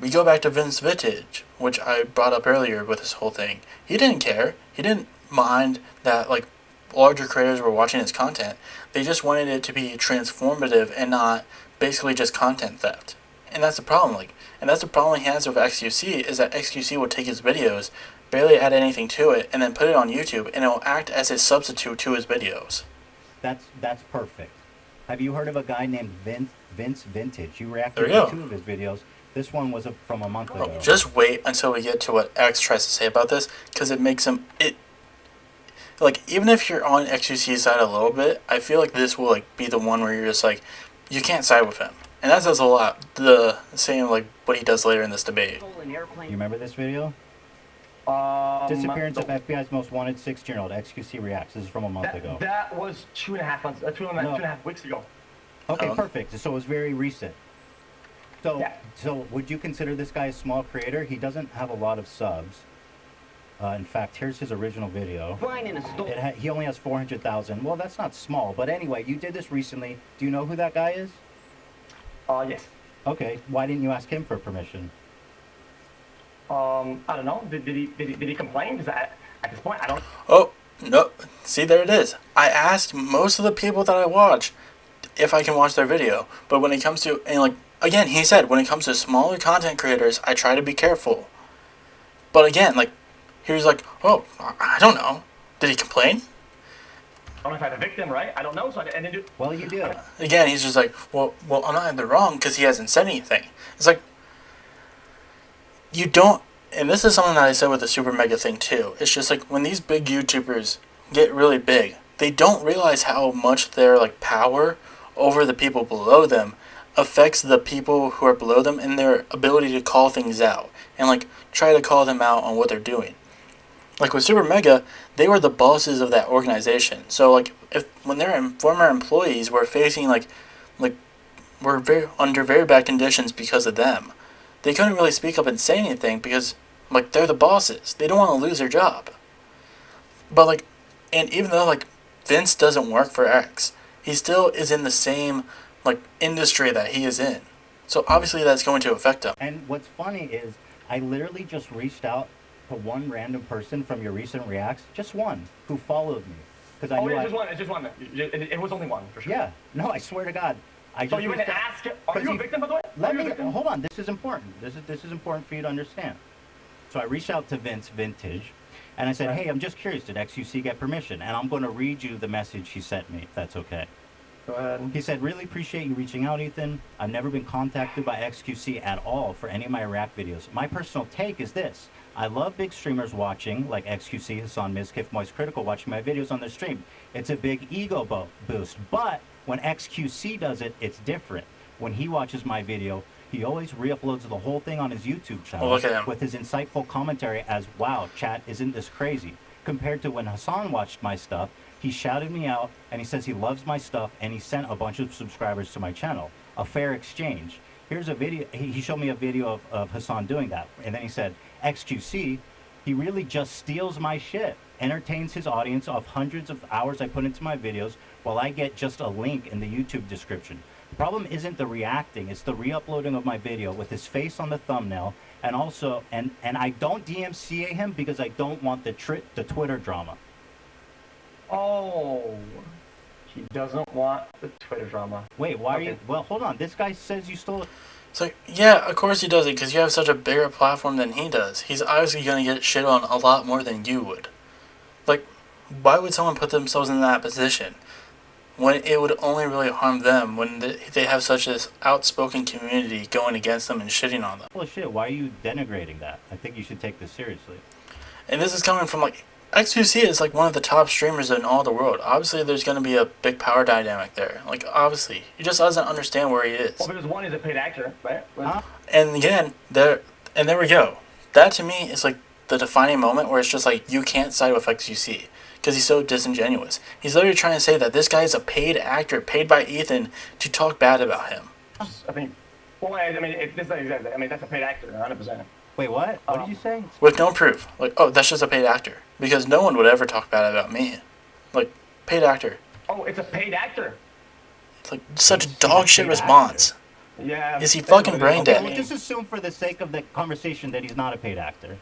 we go back to Vince Vintage, which I brought up earlier with this whole thing. He didn't care. He didn't mind that like larger creators were watching his content. They just wanted it to be transformative and not basically just content theft. And that's the problem. Like, and that's the problem he has with XQC is that XQC will take his videos, barely add anything to it, and then put it on YouTube, and it will act as a substitute to his videos. That's perfect. Have you heard of a guy named Vince Vintage? You reacted to 2 of his videos. This one was from a month ago. Just wait until we get to what X tries to say about this, because it makes him like, even if you're on XQC's side a little bit, I feel like this will like be the one where you're just like, you can't side with him, and that says a lot. The same like what he does later in this debate. You remember this video? Disappearance of FBI's most wanted 16-year-old. XQC reacts. This is from a month ago. That was 2.5 months. 2.5 weeks ago. Okay, perfect. So it was very recent. So would you consider this guy a small creator? He doesn't have a lot of subs. In fact, here's his original video. He only has 400,000. Well, that's not small. But anyway, you did this recently. Do you know who that guy is? Yes. Okay. Why didn't you ask him for permission? I don't know. Did he complain? Because at this point, I don't. Oh no! See, there it is. I asked most of the people that I watch if I can watch their video, but when it comes to, and like again, he said when it comes to smaller content creators, I try to be careful. But again, like he was like, oh, I don't know. Did he complain? I don't know if I had a victim, right? I don't know. So I didn't do. Well, you do. Again, he's just like, well, I'm not in the wrong because he hasn't said anything. It's like, you don't, and this is something that I said with the Super Mega thing too. It's just like when these big YouTubers get really big, they don't realize how much their like power over the people below them affects the people who are below them and their ability to call things out and like try to call them out on what they're doing. Like with Super Mega, they were the bosses of that organization. So like when their former employees were facing were under very bad conditions because of them, they couldn't really speak up and say anything because like they're the bosses. They don't want to lose their job. But like, and even though like Vince doesn't work for X, he still is in the same like industry that he is in. So obviously that's going to affect him. And what's funny is I literally just reached out to one random person from your recent reacts, just one, who followed me. Because I knew it's just one. It was only one, for sure. Yeah. No, I swear to God. So you went to ask, are you a victim, by the way? Hold on. This is important. This is important for you to understand. So I reached out to Vince Vintage, and I said, hey, I'm just curious, did XQC get permission? And I'm going to read you the message he sent me, if that's okay. Go ahead. He said, really appreciate you reaching out, Ethan. I've never been contacted by XQC at all for any of my React videos. My personal take is this. I love big streamers watching, like XQC, Hassan, Mizkif, Moist Critical, watching my videos on their stream. It's a big ego boost. But when XQC does it, it's different. when he watches my video, he always re-uploads the whole thing on his YouTube channel Well, look at him. with his insightful commentary as, wow, chat, isn't this crazy? Compared to when Hassan watched my stuff, he shouted me out, and he says he loves my stuff, and he sent a bunch of subscribers to my channel. A fair exchange. Here's a video. He showed me a video of Hassan doing that. And then he said, XQC, he really just steals my shit. Entertains his audience off hundreds of hours I put into my videos, while I get just a link in the YouTube description. The problem isn't the reacting, it's the re-uploading of my video with his face on the thumbnail, and also, and I don't DMCA him because I don't want the Twitter drama. Oh, he doesn't want the Twitter drama. Wait, why are you? Well, hold on. This guy says you stole it. It's like, yeah, of course he does it because you have such a bigger platform than he does. He's obviously going to get shit on a lot more than you would. Like, why would someone put themselves in that position when it would only really harm them when they have such this outspoken community going against them and shitting on them? Well, shit, why are you denigrating that? I think you should take this seriously. And this is coming from, like, XQC is like one of the top streamers in all the world. Obviously, there's going to be a big power dynamic there. Like, obviously. He just doesn't understand where he is. Well, because one is a paid actor, right? Huh? And again, there we go. That to me is like the defining moment where it's just like, you can't side with XQC because he's so disingenuous. He's literally trying to say that this guy is a paid actor, paid by Ethan to talk bad about him. I think, well, I mean, this is exactly, I mean, that's a paid actor, 100%. Wait, what? What did you say? With no proof. Like, oh, that's just a paid actor. Because no one would ever talk bad about me. Like, paid actor. Oh, it's a paid actor. It's like such a dog shit response. Yeah. Is he fucking brain Okay, dead? we'll just assume for the sake of the conversation that he's not a paid actor.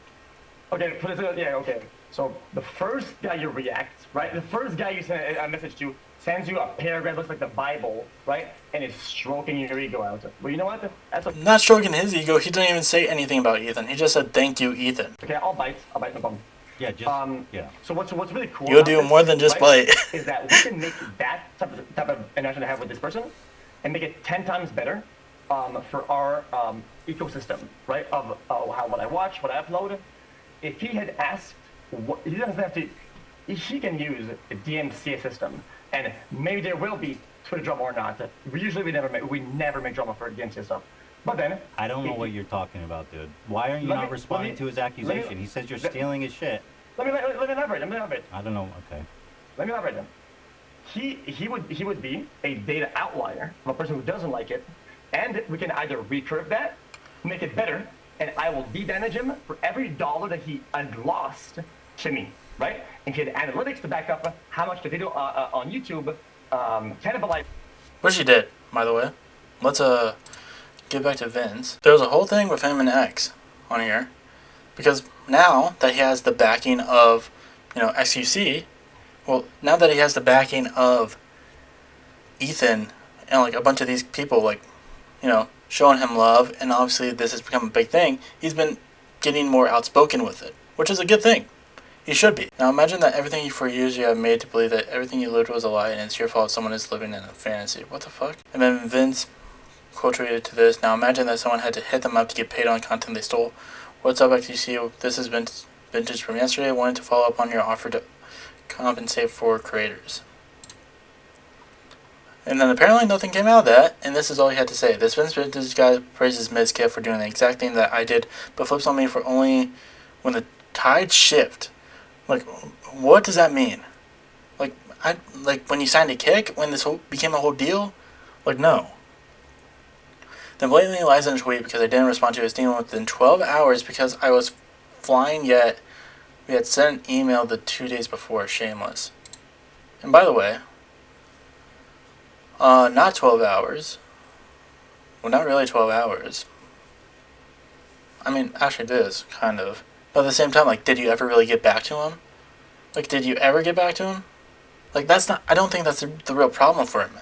Okay, yeah, okay. So the first guy you react, right? The first guy you send a message to sends you a paragraph looks like the Bible, right? And is stroking your ego out. Well, you know what? That's a... Not stroking his ego. He didn't even say anything about Ethan. He just said, thank you, Ethan. Okay, I'll bite, no problem. Yeah, just yeah. So what's really cool? You'll about do this, more than just right, bite. is that we can make that type of interaction I have with this person, and make it 10 times better, for our ecosystem, right? Of what I watch, what I upload. If he had asked, he doesn't have to. He can use a DMCA system, and maybe there will be Twitter drama or not. We never make drama for DMCA stuff. But then I don't know what you're talking about, dude. Why are you not responding to his accusation? He says you're stealing his shit. Let me elaborate. I don't know. Okay. Let me elaborate then. He would be a data outlier of a person who doesn't like it, and we can either recurve that, make it better, and I will de-damage him for every dollar that he had lost to me, right? And he had analytics to back up how much the video on YouTube cannibalized. Which he did, by the way. Let's get back to Vince. There was a whole thing with him and X on here. Because now that he has the backing of, XQC, well, now that he has the backing of Ethan and, like, a bunch of these people, like, showing him love, and obviously this has become a big thing, he's been getting more outspoken with it, which is a good thing. He should be. Now imagine that everything for years you have made to believe that everything you lived was a lie and it's your fault someone is living in a fantasy. What the fuck? And then Vince quote tweeted to this. Now imagine that someone had to hit them up to get paid on content they stole. What's up, XQC? This has been vintage from yesterday. I wanted to follow up on your offer to compensate for creators. And then apparently nothing came out of that, and this is all he had to say. This vintage guy praises Mizkif for doing the exact thing that I did, but flips on me for only when the tides shift. Like, what does that mean? Like when you signed a kick, when this became a whole deal? Like, no. Then blatantly lies in a tweet because I didn't respond to his email within 12 hours because I was flying, yet we had sent an email the 2 days before. Shameless. And by the way, not 12 hours. Well, not really 12 hours. I mean, actually it is, kind of. But at the same time, like, did you ever really get back to him? Like, did you ever get back to him? Like, I don't think that's the real problem for him.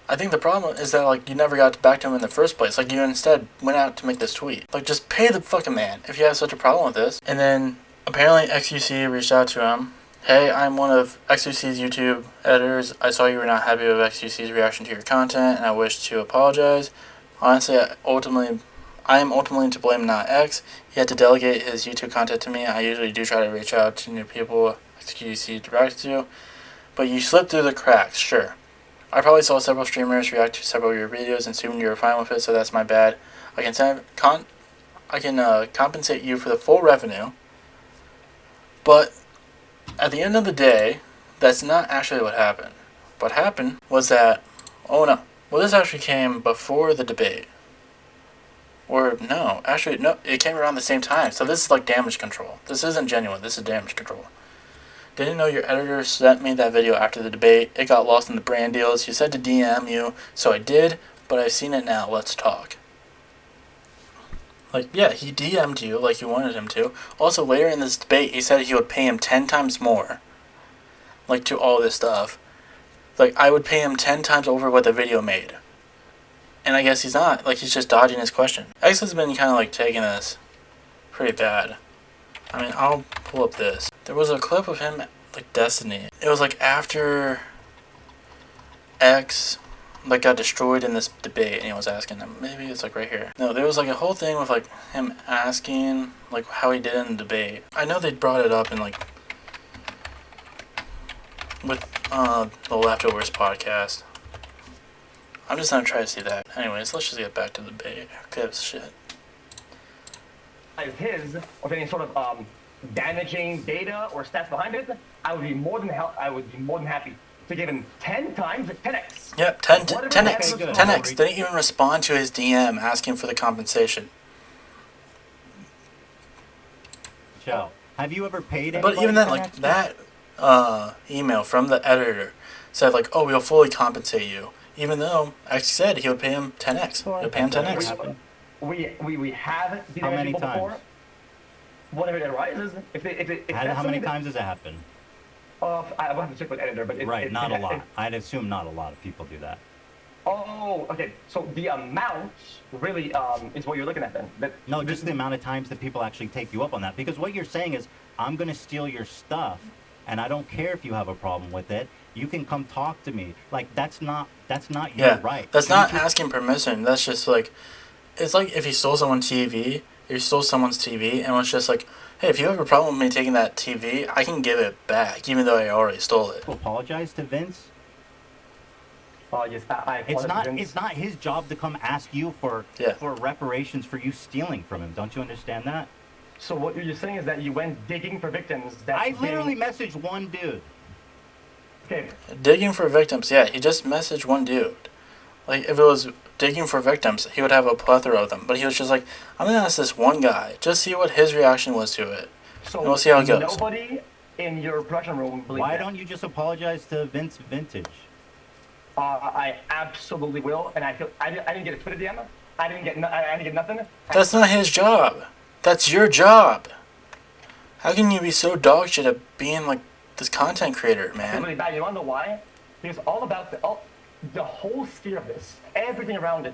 I think the problem is that, like, you never got back to him in the first place. Like, you instead went out to make this tweet. Like, just pay the fucking man if you have such a problem with this. And then, apparently, XQC reached out to him. Hey, I'm one of XQC's YouTube editors. I saw you were not happy with XQC's reaction to your content, and I wish to apologize. Honestly, I am ultimately to blame, not X. He had to delegate his YouTube content to me. I usually do try to reach out to new people XQC directs to. But you slipped through the cracks, sure. I probably saw several streamers react to several of your videos and assumed you were fine with it, so that's my bad. I can compensate you for the full revenue, but at the end of the day, that's not actually what happened. What happened was that, oh no, well this actually came before the debate. Or no, actually no, it came around the same time, so this is like damage control. This isn't genuine, this is damage control. Didn't know your editor sent me that video after the debate. It got lost in the brand deals. You said to DM you, so I did, but I've seen it now, let's talk. Like, yeah, he DM'd you like you wanted him to. Also, later in this debate, he said he would pay him 10 times more. Like, to all this stuff. Like, I would pay him 10 times over what the video made. And I guess he's not. Like, he's just dodging his question. X has been kind of, like, taking this pretty bad. I mean, I'll pull up this. There was a clip of him, like, Destiny. It was, like, after X like got destroyed in this debate, and he was asking them, maybe it's like right here. No, there was like a whole thing with like him asking like how he did in the debate. I know they brought it up in like with the Leftovers podcast. I'm just gonna try to see that. Anyways, let's just get back to the debate. Who gives a shit? Is his or any sort of damaging data or stats behind it, I would be more than happy to give him 10 times 10x. Yep, 10x. 10x. Didn't even respond to his DM asking for the compensation. Joe, have you ever paid anybody? But even then, like, that email from the editor said, like, oh, we'll fully compensate you. Even though X said he would pay him 10x. He'll pay him 10x. We have How many times? before. Whenever it arises, How many times does it happen? I will have to check with editor, but not a lot. I'd assume not a lot of people do that. Oh, okay. So the amount really is what you're looking at then. No, just the amount of times that people actually take you up on that. Because what you're saying is, I'm going to steal your stuff, and I don't care if you have a problem with it. You can come talk to me. Like, that's not your right. That's not asking permission. That's just like, it's like if you stole someone's TV, and was just like, hey, if you have a problem with me taking that TV, I can give it back, even though I already stole it. Apologize to Vince? Yes, I it's not his job to come ask you for reparations for you stealing from him. Don't you understand that? So what you're saying is that you went digging for victims. I literally messaged one dude. Okay. Digging for victims, yeah, he just messaged one dude. Like, if it was digging for victims, he would have a plethora of them. But he was just like, I'm going to ask this one guy, just see what his reaction was to it. So and we'll see how it goes. Nobody in your production room believes Why don't you just apologize to Vince Vintage? I absolutely will, and I didn't get a Twitter DM. I didn't get nothing. That's not his job. That's your job. How can you be so dog shit at being like this content creator, man? It's really bad. You wanna know why? Because all about the whole sphere of this, everything around it,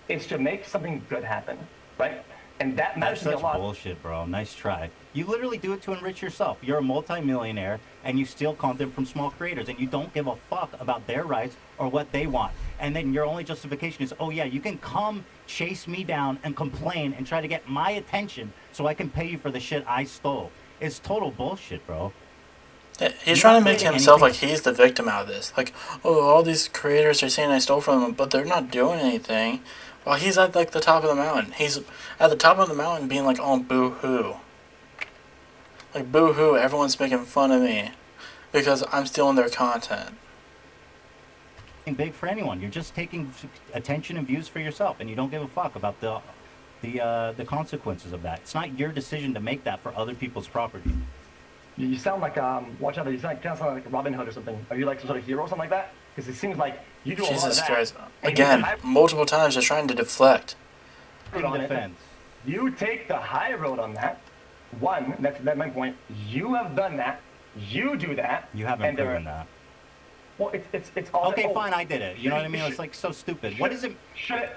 is to make something good happen, right? And that matters to me a lot. That's such bullshit, bro. Nice try. You literally do it to enrich yourself. You're a multi-millionaire, and you steal content from small creators, and you don't give a fuck about their rights or what they want. And then your only justification is, oh yeah, you can come chase me down and complain and try to get my attention so I can pay you for the shit I stole. It's total bullshit, bro. Yeah, he's trying to make himself like he's the victim out of this. Like, oh, all these creators are saying I stole from them, but they're not doing anything. Well, he's at like the top of the mountain. He's at the top of the mountain being like, oh, boo-hoo. Like, boo-hoo, everyone's making fun of me because I'm stealing their content. Big for anyone. You're just taking attention and views for yourself, and you don't give a fuck about the consequences of that. It's not your decision to make that for other people's property. You sound like watch out! You sound like Robin Hood or something. Are you like some sort of hero or something like that? Because it seems like you do a lot of that. Jesus Christ! Again, multiple times, just trying to deflect. You take the high road on that. One, that's my point. You have done that. You do that. You haven't proven that. Well, it's all. Okay, fine, I did it. You know what I mean? It's like so stupid. What is it?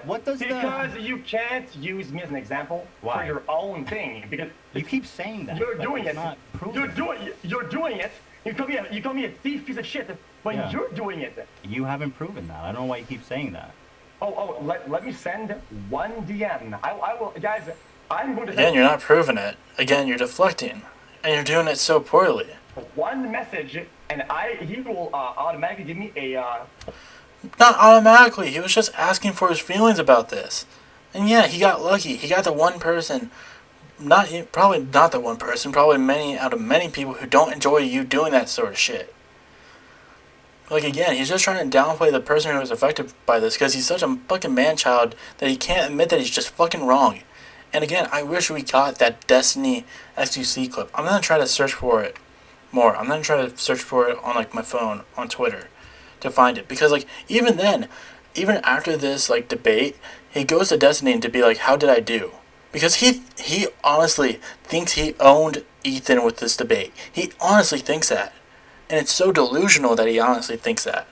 What does because you can't use me as an example for your own thing because you keep saying that. You're doing it. You're doing it. You call me a thief piece of shit, but you're doing it. You haven't proven that. I don't know why you keep saying that. Let me send one DM. I will, guys. I'm going to. Again, you're not proving it. Again, you're deflecting, and you're doing it so poorly. One message, and he will automatically give me a Not automatically. He was just asking for his feelings about this. And yeah, he got lucky. He got the one person, probably not the one person, probably many out of many people who don't enjoy you doing that sort of shit. Like, again, he's just trying to downplay the person who was affected by this because he's such a fucking man-child that he can't admit that he's just fucking wrong. And again, I wish we got that Destiny XQC clip. I'm gonna try to search for it more. I'm gonna try to search for it on, like, my phone, on Twitter, to find it. Because, like, even then, even after this, like, debate, he goes to Destiny to be like, how did I do? Because he honestly thinks he owned Ethan with this debate. He honestly thinks that. And it's so delusional that he honestly thinks that.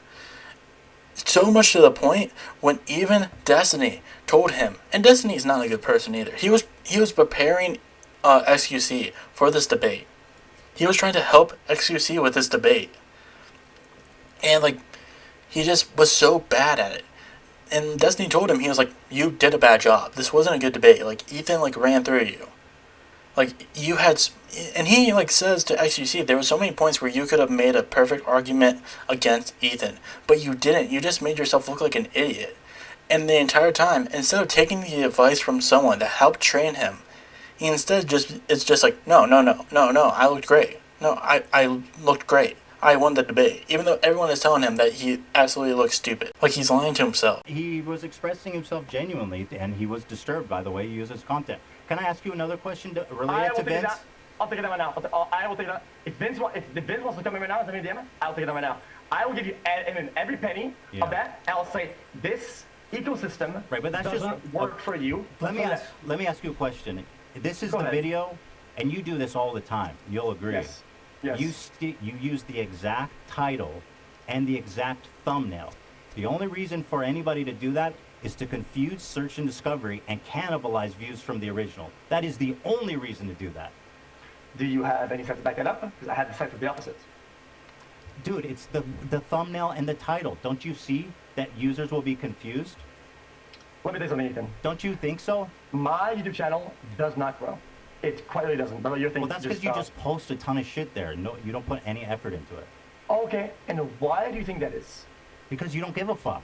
So much to the point when even Destiny told him, and Destiny's not a good person either. He was preparing XQC for this debate. He was trying to help XQC with this debate. And, like, he just was so bad at it. And Destiny told him, he was like, you did a bad job. This wasn't a good debate. Like, Ethan, like, ran through you. Like, you had, and he, like, says to XQC, there were so many points where you could have made a perfect argument against Ethan, but you didn't. You just made yourself look like an idiot. And the entire time, instead of taking the advice from someone that helped train him, he instead it's just like, no, I looked great. No, I looked great. I won the debate. Even though everyone is telling him that he absolutely looks stupid. Like, he's lying to himself. He was expressing himself genuinely, and he was disturbed by the way he uses content. Can I ask you another question related to Vince? I'll take it down right now. I will take it down. If Vince wants to come in right now and send me a DM, I'll take it down right now. I will give you every penny of that, and I'll say this ecosystem but that's doesn't work for you. Let me ask you a question. This is the video, and you do this all the time. You'll agree. Yes. Yes. You use the exact title and the exact thumbnail. The only reason for anybody to do that is to confuse search and discovery and cannibalize views from the original. That is the only reason to do that. Do you have any sense to back that up? Because I had the sense of the opposite. Dude, it's the thumbnail and the title. Don't you see that users will be confused? Let me tell you something, Ethan. Don't you think so? My YouTube channel does not grow. It quite really doesn't. But you're thinking. Well, that's because you just post a ton of shit there. No, you don't put any effort into it. Okay, and why do you think that is? Because you don't give a fuck.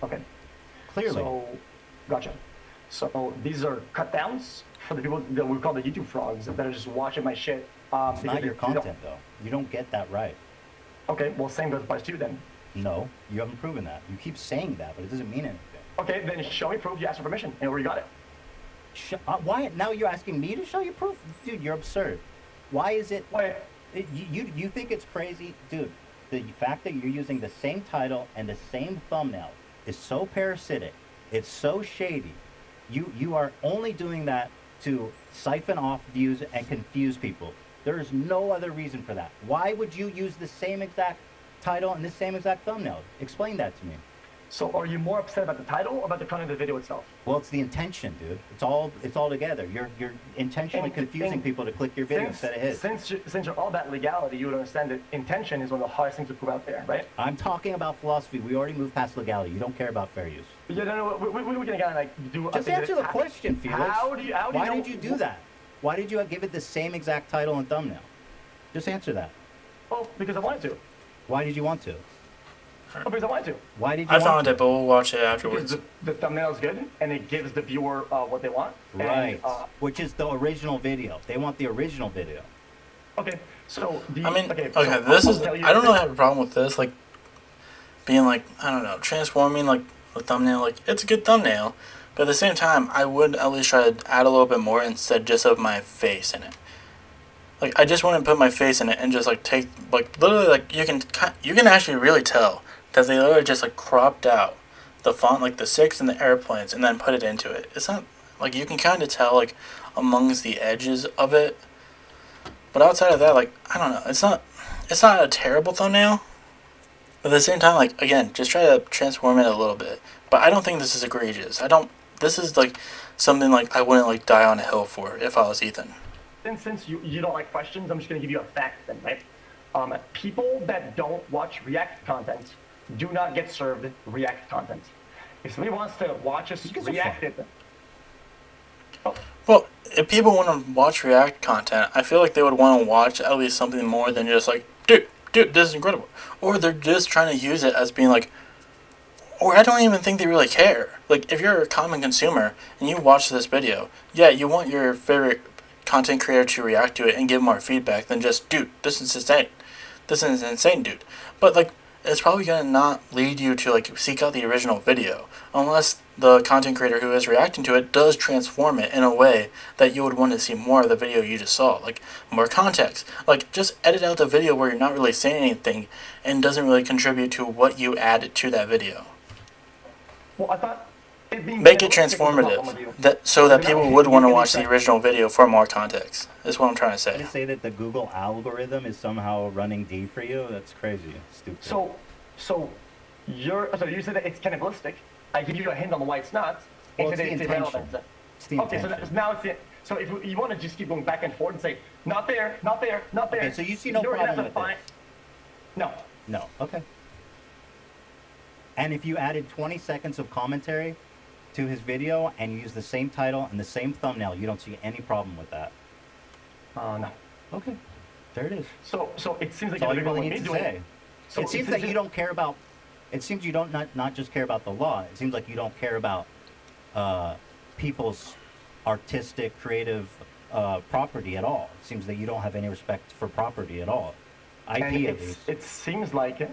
Okay. Clearly. So, gotcha. So these are cut downs for the people that we call the YouTube frogs that are just watching my shit. It's not your content, though. You don't get that right. Okay, well, same goes applies to you then. No, you haven't proven that. You keep saying that, but it doesn't mean anything. Okay, then show me proof you asked for permission and where you got it. Why? Now you're asking me to show you proof? Dude, you're absurd. Why is it... Wait. You think it's crazy? Dude, the fact that you're using the same title and the same thumbnail is so parasitic. It's so shady. You are only doing that to siphon off views and confuse people. There is no other reason for that. Why would you use the same exact title and the same exact thumbnail? Explain that to me. So are you more upset about the title or about the content of the video itself? Well, it's the intention, dude. It's all together. You're intentionally confusing people to click your video instead of his. Since you're all about legality, you would understand that intention is one of the hardest things to prove out there, right? I'm talking about philosophy. We already moved past legality. You don't care about fair use. Yeah, no, we're gonna kind of like do. Just answer the question, Felix. Why did you do that? Why did you give it the same exact title and thumbnail? Just answer that. Oh, because I wanted to. Why did you want to? Oh, because I wanted to. Why did you? I found it, but we'll watch it afterwards. Because the thumbnail is good, and it gives the viewer what they want. Right. And, which is the original video. They want the original video. Okay. So this is. I don't really have a problem with this. Like, being like, I don't know, transforming like a thumbnail. Like, it's a good thumbnail, but at the same time, I would at least try to add a little bit more instead just of my face in it. Like, I just want to put my face in it and just like take like literally like you can actually really tell that they literally just like cropped out the font, like the 6 and the airplanes, and then put it into it. It's not like you can kind of tell like amongst the edges of it, but outside of that, like I don't know, it's not a terrible thumbnail. But at the same time, like again, just try to transform it a little bit. But I don't think this is egregious. This is like something like I wouldn't like die on a hill for if I was Ethan. Since you don't like questions, I'm just gonna give you a fact then, right? People that don't watch React content do not get served React content. If somebody wants to watch us react it, well, if people want to watch React content, I feel like they would want to watch at least something more than just like, dude, this is incredible. Or they're just trying to use it as being like, or I don't even think they really care. Like, if you're a common consumer and you watch this video, yeah, you want your favorite content creator to react to it and give more feedback than just, dude, this is insane. This is insane, dude. But, like, it's probably going to not lead you to, like, seek out the original video unless the content creator who is reacting to it does transform it in a way that you would want to see more of the video you just saw. Like, more context. Like, just edit out the video where you're not really saying anything and doesn't really contribute to what you added to that video. Well, I thought Make it transformative, so that people would want to watch the original video for more context. Is what I'm trying to You say. say that the Google algorithm is somehow running D for you? That's crazy. Stupid. So you said that it's cannibalistic. I give you a hint on why it's not. Well, and it's the it's intention. irrelevant. It's the Okay, so intention. now it's it. So if you want to just keep going back and forth and say, not there, not there, not there. Okay, so you see no you're gonna problem have to with find- this? No. No. Okay. And if you added 20 seconds of commentary to his video and you use the same title and the same thumbnail, you don't see any problem with that? No. Okay. There it is. So it seems like That's all you you're really with need me to doing say. So It seems that you don't care about. It seems you don't not just care about the law. It seems like you don't care about people's artistic, creative property at all. It seems that you don't have any respect for property at all. IP And at least. it seems like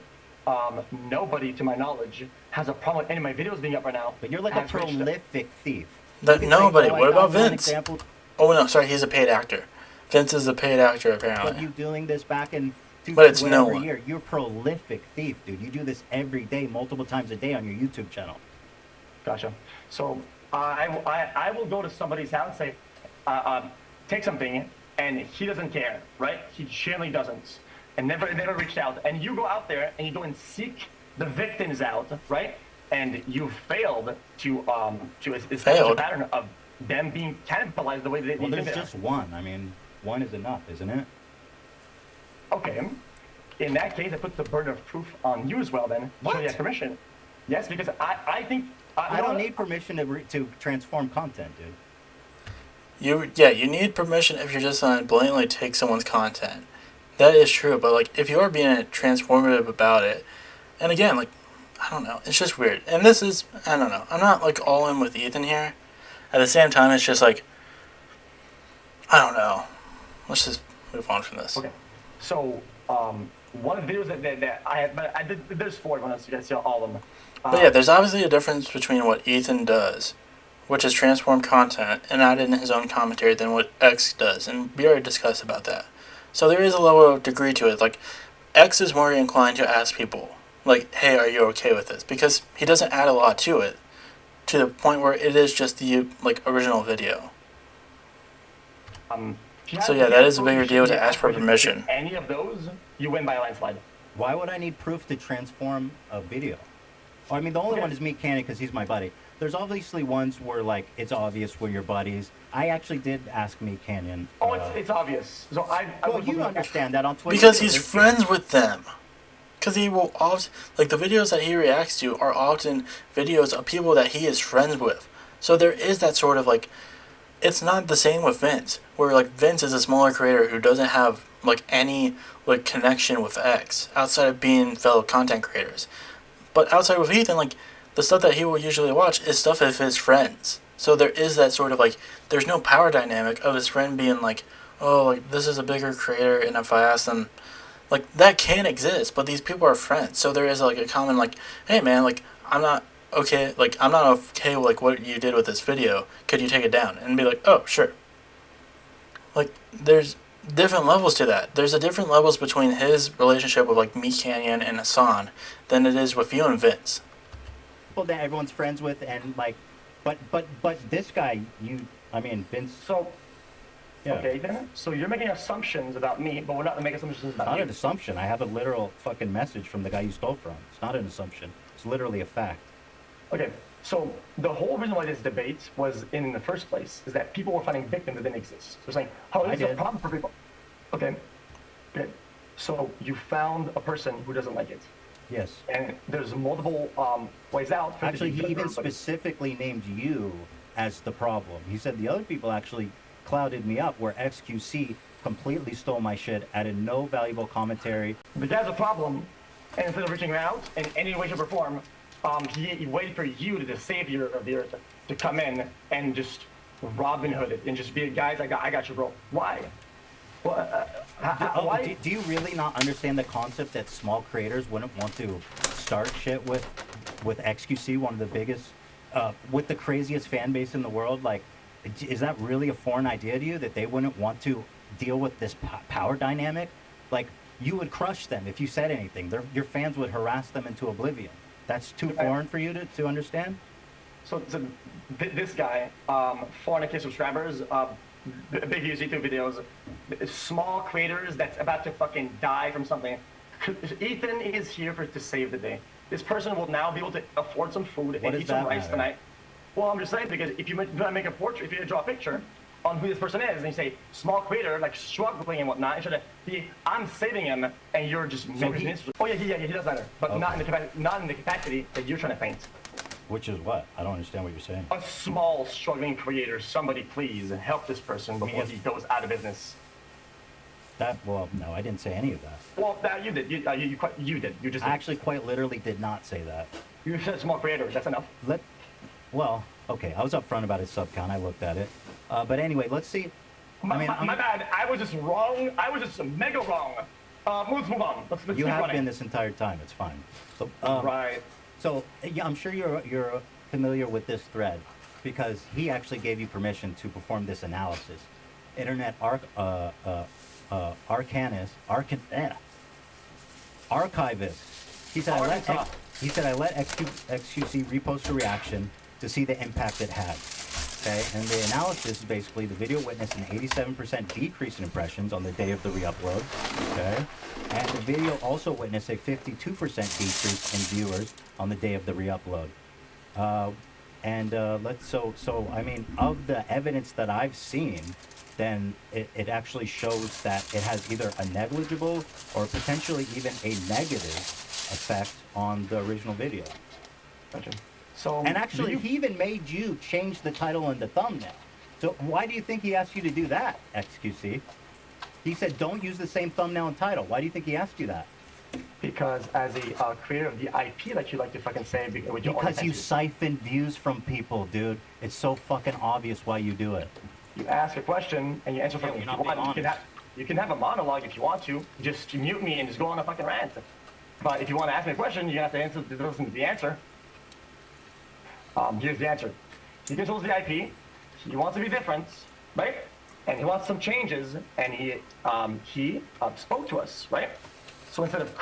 nobody, to my knowledge, has a problem with any of my videos being up right now. But you're like a has reached- prolific thief. That, You can nobody. say, "Oh, I What about found one Vince? example." Oh no, sorry, he's a paid actor. Vince is a paid actor But apparently. you doing this back in But it's no whatever one. year. You're a prolific thief, dude. You do this every day, multiple times a day on your YouTube channel. Gotcha. So I will go to somebody's house and say, take something, and he doesn't care, right? He generally doesn't, and never reached out. And you go out there and you go and seek the victims out, right? And you failed to establish a Failed? pattern of them being cannibalized the way they Well, did. there's just one. I mean, one is enough, isn't it? Okay. In that case, I put the burden of proof on you as well. Then, What? so you have permission. Yes, because I think I don't need permission to transform content, dude. You need permission if you're just gonna blatantly take someone's content. That is true, but like if you're being transformative about it, and again, like I don't know, it's just weird. And this is I don't know. I'm not like all in with Ethan here. At the same time, it's just like I don't know. Let's just move on from this. Okay. So, one of the videos that I had, but I did, there's 4 of them, so you guys see all of them. But yeah, there's obviously a difference between what Ethan does, which is transform content and add in his own commentary, than what X does, and we already discussed about that. So there is a level of degree to it. Like, X is more inclined to ask people, like, hey, are you okay with this? Because he doesn't add a lot to it, to the point where it is just the, like, original video. So yeah, that is a bigger deal to ask for permission. Any of those, you win by a landslide. Why would I need proof to transform a video? I mean, the only one is Meat Canyon because he's my buddy. There's obviously ones where, like, it's obvious we're your buddies. I actually did ask Meat Canyon. Oh, it's obvious. So I Well, you understand that on Twitter. Because too. he's There's- friends with them. Because he will often, like the videos that he reacts to are often videos of people that he is friends with. So there is that sort of like, it's not the same with Vince, where like Vince is a smaller creator who doesn't have like any like connection with X outside of being fellow content creators. But outside with Ethan, like the stuff that he will usually watch is stuff of his friends. So there is that sort of like, there's no power dynamic of his friend being like, oh, like this is a bigger creator, and if I ask them, like that can exist, but these people are friends. So there is like a common like, hey man, like I'm not okay with like what you did with this video. Could you take it down? And be like, oh sure. Like there's different levels to that. There's a different levels between his relationship with like Meat Canyon and Hassan than it is with you and Vince. People that everyone's friends with, and like, but this guy, Vince. So, Yeah. okay then. So you're making assumptions about me, but we're not making assumptions about Not you. an assumption. I have a literal fucking message from the guy you stole from. It's not an assumption. It's literally a fact. Okay, so the whole reason why this debate was in the first place is that people were finding victims that didn't exist. They're saying, oh, I this is a did. problem for people. Okay, good. So you found a person who doesn't like it. Yes. And there's multiple ways out. For it to Actually, be he good for even everybody. specifically named you as the problem. He said the other people actually clouded me up, where XQC completely stole my shit, added no valuable commentary. The guy's a problem, and instead of reaching out in any way, shape, or form, he waited for you, the savior of the earth, to come in and just Robin Hood it and just be, guys, I got you, bro. Why? Well, why? Do you really not understand the concept that small creators wouldn't want to start shit with XQC, one of the biggest, with the craziest fan base in the world? Like, is that really a foreign idea to you, that they wouldn't want to deal with this power dynamic? Like, you would crush them if you said anything. Your fans would harass them into oblivion. That's too foreign for you to understand? So this guy, 400K subscribers, big YouTube videos, small creators that's about to fucking die from something. Ethan is here to save the day. This person will now be able to afford some food and eat some rice tonight. Well, I'm just saying, because if you make a portrait, if you draw a picture on who this person is, and you say small creator, like struggling and whatnot, instead of I'm saving him, and you're just oh yeah, he does matter, but okay. not in the capacity that you're trying to paint. Which is what? I don't understand what you're saying. A small struggling creator, somebody please help this person before he goes out of business. Well, no, I didn't say any of that. Well, you did. You did. You just. I actually quite literally did not say that. You said small creator. That's enough. Well, okay. I was upfront about his sub count. I looked at it. But anyway, let's see. My bad. I was just wrong. I was just mega wrong. Let's move on. Let's you have been this entire time. It's fine. So, right. So yeah, I'm sure you're familiar with this thread, because he actually gave you permission to perform this analysis. Internet archivist. He said I let XQC repost a reaction to see the impact it had. Okay, and the analysis is basically the video witnessed an 87% decrease in impressions on the day of the re-upload. Okay, and the video also witnessed a 52% decrease in viewers on the day of the re-upload. So I mean, of the evidence that I've seen, then it actually shows that it has either a negligible or potentially even a negative effect on the original video. Gotcha. So, and actually, he even made you change the title and the thumbnail. So why do you think he asked you to do that, XQC? He said don't use the same thumbnail and title. Why do you think he asked you that? Because as a creator of the IP, that you like to fucking say, because you siphon views from people, dude. It's so fucking obvious why you do it. You ask a question and you answer something. You can have a monologue if you want to. Just mute me and just go on a fucking rant. But if you want to ask me a question, you have to listen to the answer. Here's the answer. He controls the IP. He wants to be different, right? And he wants some changes. And he spoke to us, right? So instead of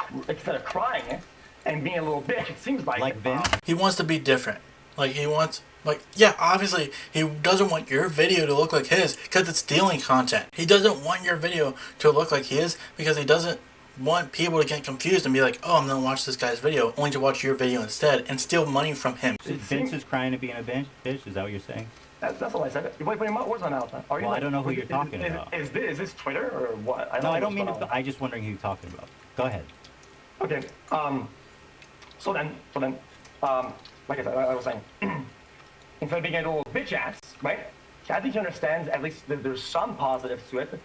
crying and being a little bitch, it seems like Vince. He wants to be different. Yeah, obviously he doesn't want your video to look like his because it's stealing content. He doesn't want your video to look like his because he doesn't want people to get confused and be like, oh, I'm gonna watch this guy's video only to watch your video instead and steal money from him. Vince is crying to being a bitch? Is that what you're saying? That's all I said. You're putting words on out. Well, I don't know who you're talking about. Is this Twitter or what? I don't mean to. I'm just wondering who you're talking about. Go ahead. Okay. So then, like I said, I was saying, instead of being a little bitch ass, right? I think he understands at least that there's some positives to it,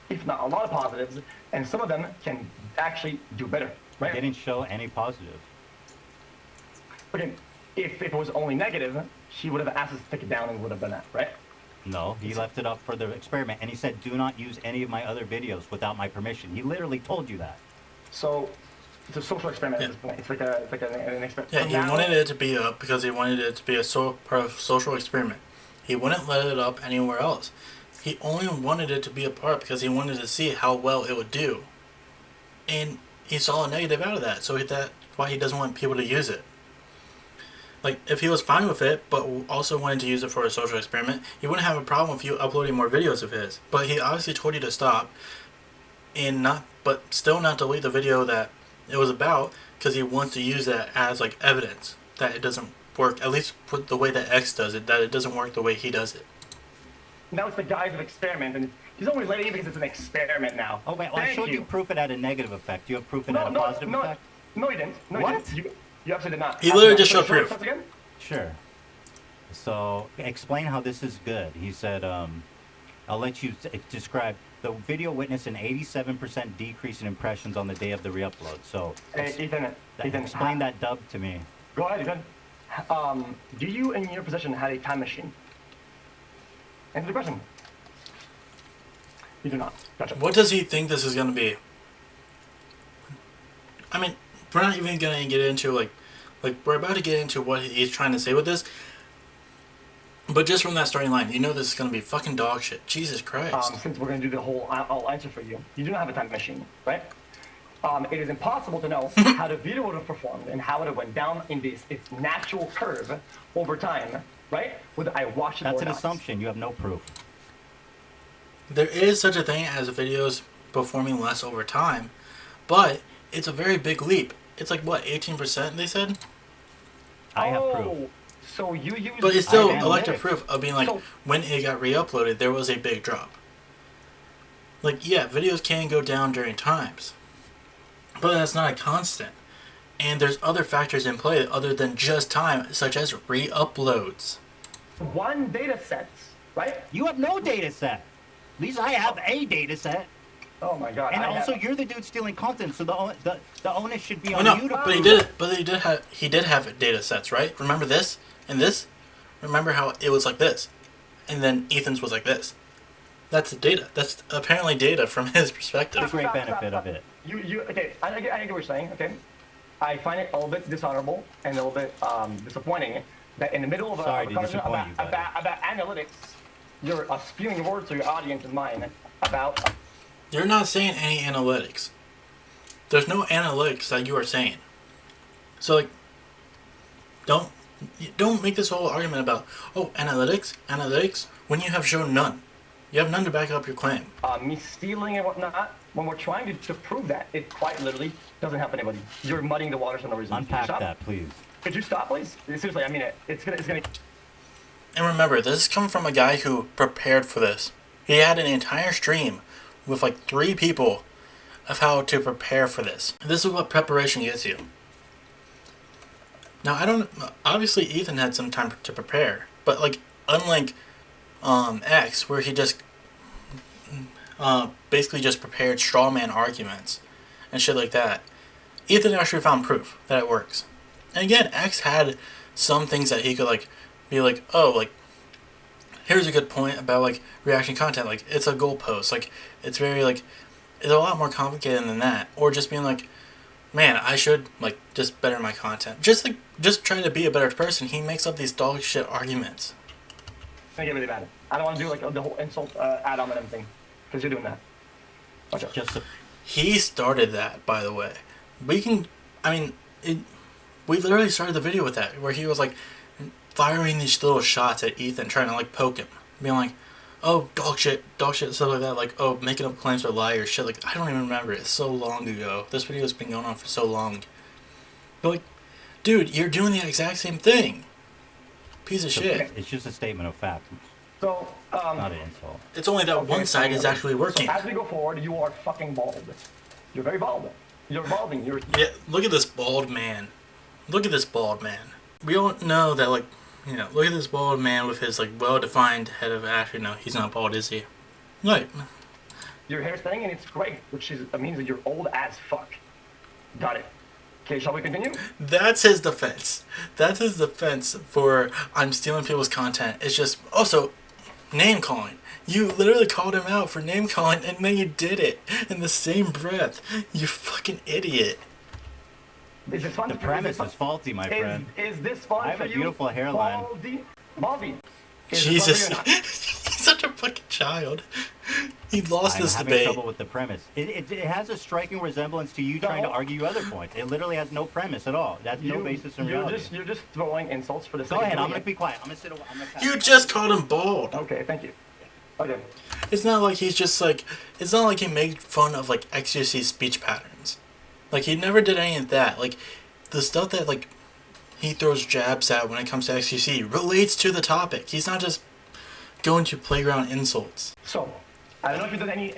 if not a lot of positives, and some of them can actually do better, right? They didn't show any positive. Okay, if it was only negative, he would have asked us to take it down and would have done that, right? No, he left it up for the experiment, and he said, do not use any of my other videos without my permission. He literally told you that. So, it's a social experiment at this point. It's like an experiment. Yeah, he wanted it to be up because he wanted it to be a part of social experiment. He wouldn't let it up anywhere else. He only wanted it to be a part because he wanted to see how well it would do. And he saw a negative out of that, so that's why he doesn't want people to use it. Like, if he was fine with it, but also wanted to use it for a social experiment, he wouldn't have a problem with you uploading more videos of his. But he obviously told you to stop, but still not delete the video that it was about, because he wants to use that as, like, evidence that it doesn't work, at least put the way that X does it, that it doesn't work the way he does it. Now it's the guise of experiment, and he's only letting it because it's an experiment now. Oh, wait, well, I showed you proof it had a negative effect. Do you have proof it had a positive effect? No, you didn't. No, what? You didn't. You actually did not. He literally just showed proof. Sure. So, explain how this is good. He said, I'll let you describe. The video witnessed an 87% decrease in impressions on the day of the re-upload. So, Ethan, explain that dub to me. Go ahead, do you, in your position, have a time machine? Answer the question. You do not. Gotcha. What does he think this is going to be? I mean, we're not even going to get into, like, we're about to get into what he's trying to say with this. But just from that starting line, you know this is going to be fucking dog shit. Jesus Christ. Since we're going to do the whole, I'll answer for you. You do not have a time machine, right? It is impossible to know how the video would have performed and how it went down in its natural curve over time, right? Whether I watched it or not. That's an assumption. You have no proof. There is such a thing as videos performing less over time, but it's a very big leap. It's like, what, 18% they said? I have proof. So you use... But it's still electric proof of being like, when it got re-uploaded, there was a big drop. Like, yeah, videos can go down during times, but that's not a constant. And there's other factors in play other than just time, such as re-uploads. One data set, right? You have no data set. At least I have a data set. Oh my god. And also, you're the dude stealing content, so the onus should be on you to but he did have data sets, right? Remember this and this? Remember how it was like this, and then Ethan's was like this. That's the data. That's apparently data from his perspective. The great benefit of it. Okay, I get what you're saying, okay? I find it a little bit dishonorable and a little bit disappointing that in the middle of a conversation about analytics, you're spewing words to your audience and mine about... You're not saying any analytics. There's no analytics that you are saying. So, like, don't make this whole argument about, oh, analytics, when you have shown none. You have none to back up your claim. Me stealing and whatnot, when we're trying to prove that, it quite literally doesn't help anybody. You're muddying the waters for no reason. Unpack that, please. Could you stop, please? Seriously, I mean it. It's gonna... And remember, this is coming from a guy who prepared for this. He had an entire stream with like 3 people of how to prepare for this. This is what preparation gets you. Now, obviously Ethan had some time to prepare, but like, unlike X, where he just basically just prepared straw man arguments and shit like that, Ethan actually found proof that it works. And again, X had some things that he could like be like, oh, like, here's a good point about like reaction content, like it's a goalpost, like it's very like, it's a lot more complicated than that. Or just being like, man, I should like just better my content, just trying to be a better person. He makes up these dog shit arguments. It's gonna get really bad. I don't want to do like the whole insult add-on and everything, because you're doing that. Okay. He started that, by the way. We literally started the video with that, where he was like firing these little shots at Ethan, trying to like poke him, being like, oh, dog shit, stuff like that, like, oh, making up claims for liars, shit, like, I don't even remember, it's so long ago, this video's been going on for so long, but like, dude, you're doing the exact same thing, piece of shit. It's just a statement of fact. So, not an insult. It's only that one side is actually working. So as we go forward, you are fucking bald. You're very bald. You're balding. Yeah, look at this bald man. We all know that, like, you know, look at this bald man with his, like, well-defined head of... Actually, no, he's not bald, is he? Right. Your hair's thing, and it's great, which means that you're old as fuck. Got it. Okay, shall we continue? That's his defense. That's his defense for I'm stealing people's content. It's just... Also, name-calling. You literally called him out for name-calling, and then you did it in the same breath. You fucking idiot. Is this fun? The premise is faulty, my friend. Is this fun for you? I have a beautiful hairline. Baldy. Jesus. He's such a fucking child. He lost this debate. I'm having trouble with the premise. It has a striking resemblance to you trying to argue other points. It literally has no premise at all. That's no basis in reality. You're just throwing insults for the sake Go of ahead, I'm doing going it. to be quiet. I'm going to sit away. You just called him bald. Okay, thank you. Okay. It's not like he's just like... It's not like he made fun of, like, XQC speech patterns. Like, he never did any of that. Like, the stuff that, like, he throws jabs at when it comes to XQC relates to the topic. He's not just going to playground insults. So, I don't know if you've done any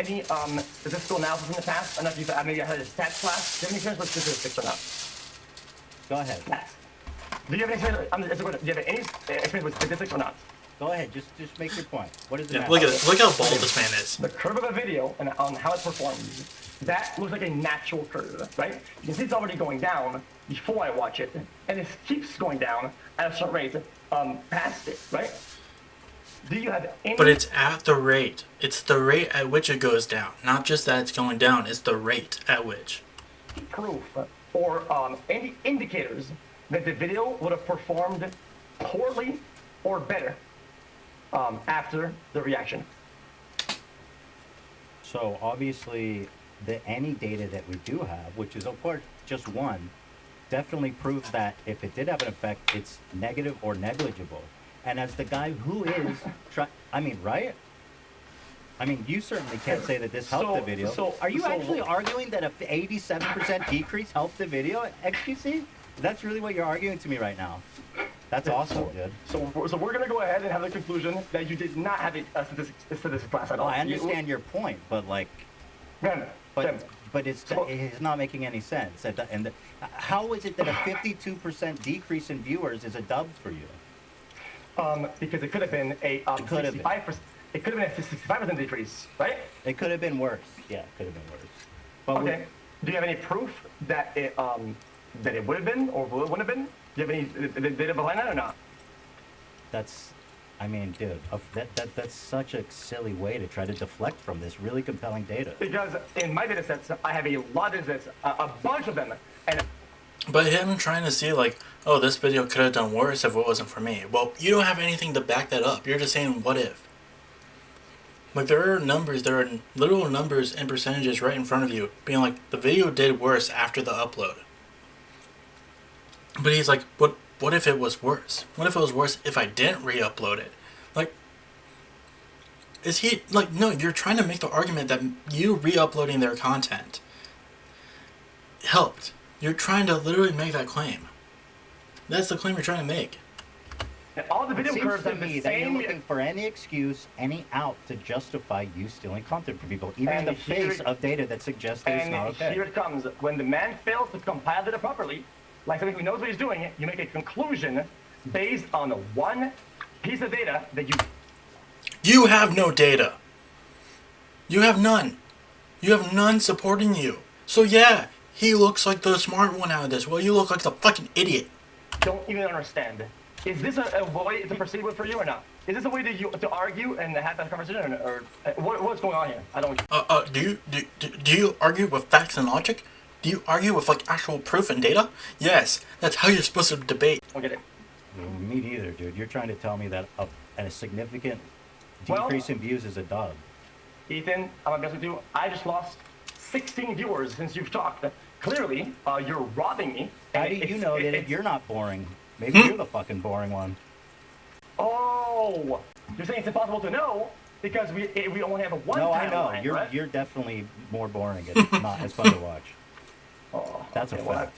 statistical analysis in the past. I don't know if you've maybe had a stats class. Do you have any experience with statistics or not? Go ahead. Stats. Do you have any experience with statistics or not? Go ahead. Just make your point. What is the Yeah, math? look at it. Look how bald this man is. The curve of a video and on how it performs, that looks like a natural curve, right? You can see it's already going down before I watch it, and it keeps going down at a certain rate past it, right? Do you have any... But it's at the rate. It's the rate at which it goes down. Not just that it's going down. It's the rate at which. proof or any indicators that the video would have performed poorly or better after the reaction? So obviously, any data that we do have, which is of course just one, definitely proves that if it did have an effect, it's negative or negligible. And as the guy who is, right? I mean, you certainly can't say that this helped the video. Are you actually arguing that a 87% decrease helped the video, XQC? That's really what you're arguing to me right now. That's awesome, dude. So we're going to go ahead and have the conclusion that you did not have a statistics class at all. I understand your point, but like... But it's not making any sense. How is it that a 52% decrease in viewers is a dub for you? Because it could have been a 65%. It could have been a 65% decrease, right? It could have been worse. Yeah, it could have been worse. But okay. Do you have any proof that it would have been or wouldn't have been? Do you have any data behind that or not? I mean, dude, that's such a silly way to try to deflect from this really compelling data. Because in my data sets, I have a lot of data sets, a bunch of them, and... But him trying to see like, oh, this video could have done worse if it wasn't for me. Well, you don't have anything to back that up. You're just saying, what if? Like, there are literal numbers and percentages right in front of you, being like, the video did worse after the upload. But he's like, what if it was worse? What if it was worse if I didn't re-upload it? Like, is he, like, no, you're trying to make the argument that you re-uploading their content helped. You're trying to literally make that claim. That's the claim you're trying to make. And all the video curves to have me the that you're same... looking for any excuse, any out to justify you stealing content from people, even in the face of data that suggests that it's not okay. And here it comes. When the man fails to compile data properly, like somebody who knows what he's doing, you make a conclusion based on one piece of data that you... You have no data. You have none. You have none supporting you. So yeah, he looks like the smart one out of this. Well, you look like the fucking idiot. Don't even understand. Is this a way to proceed with for you or not? Is this a way to argue and have that conversation, or what's going on here? I don't... Do you argue with facts and logic? Do you argue with like actual proof and data? Yes, that's how you're supposed to debate. I don't get it. Me neither, dude. You're trying to tell me that a significant decrease in views is a dub. Ethan, I'm gonna be honest with you. I just lost 16 viewers since you've talked. Clearly, you're robbing me. How do you know that you're not boring? Maybe you're the fucking boring one. Oh, you're saying it's impossible to know because we only have a one. No, I know. Line, you're definitely more boring. It's not as fun to watch. Oh, that's a fact.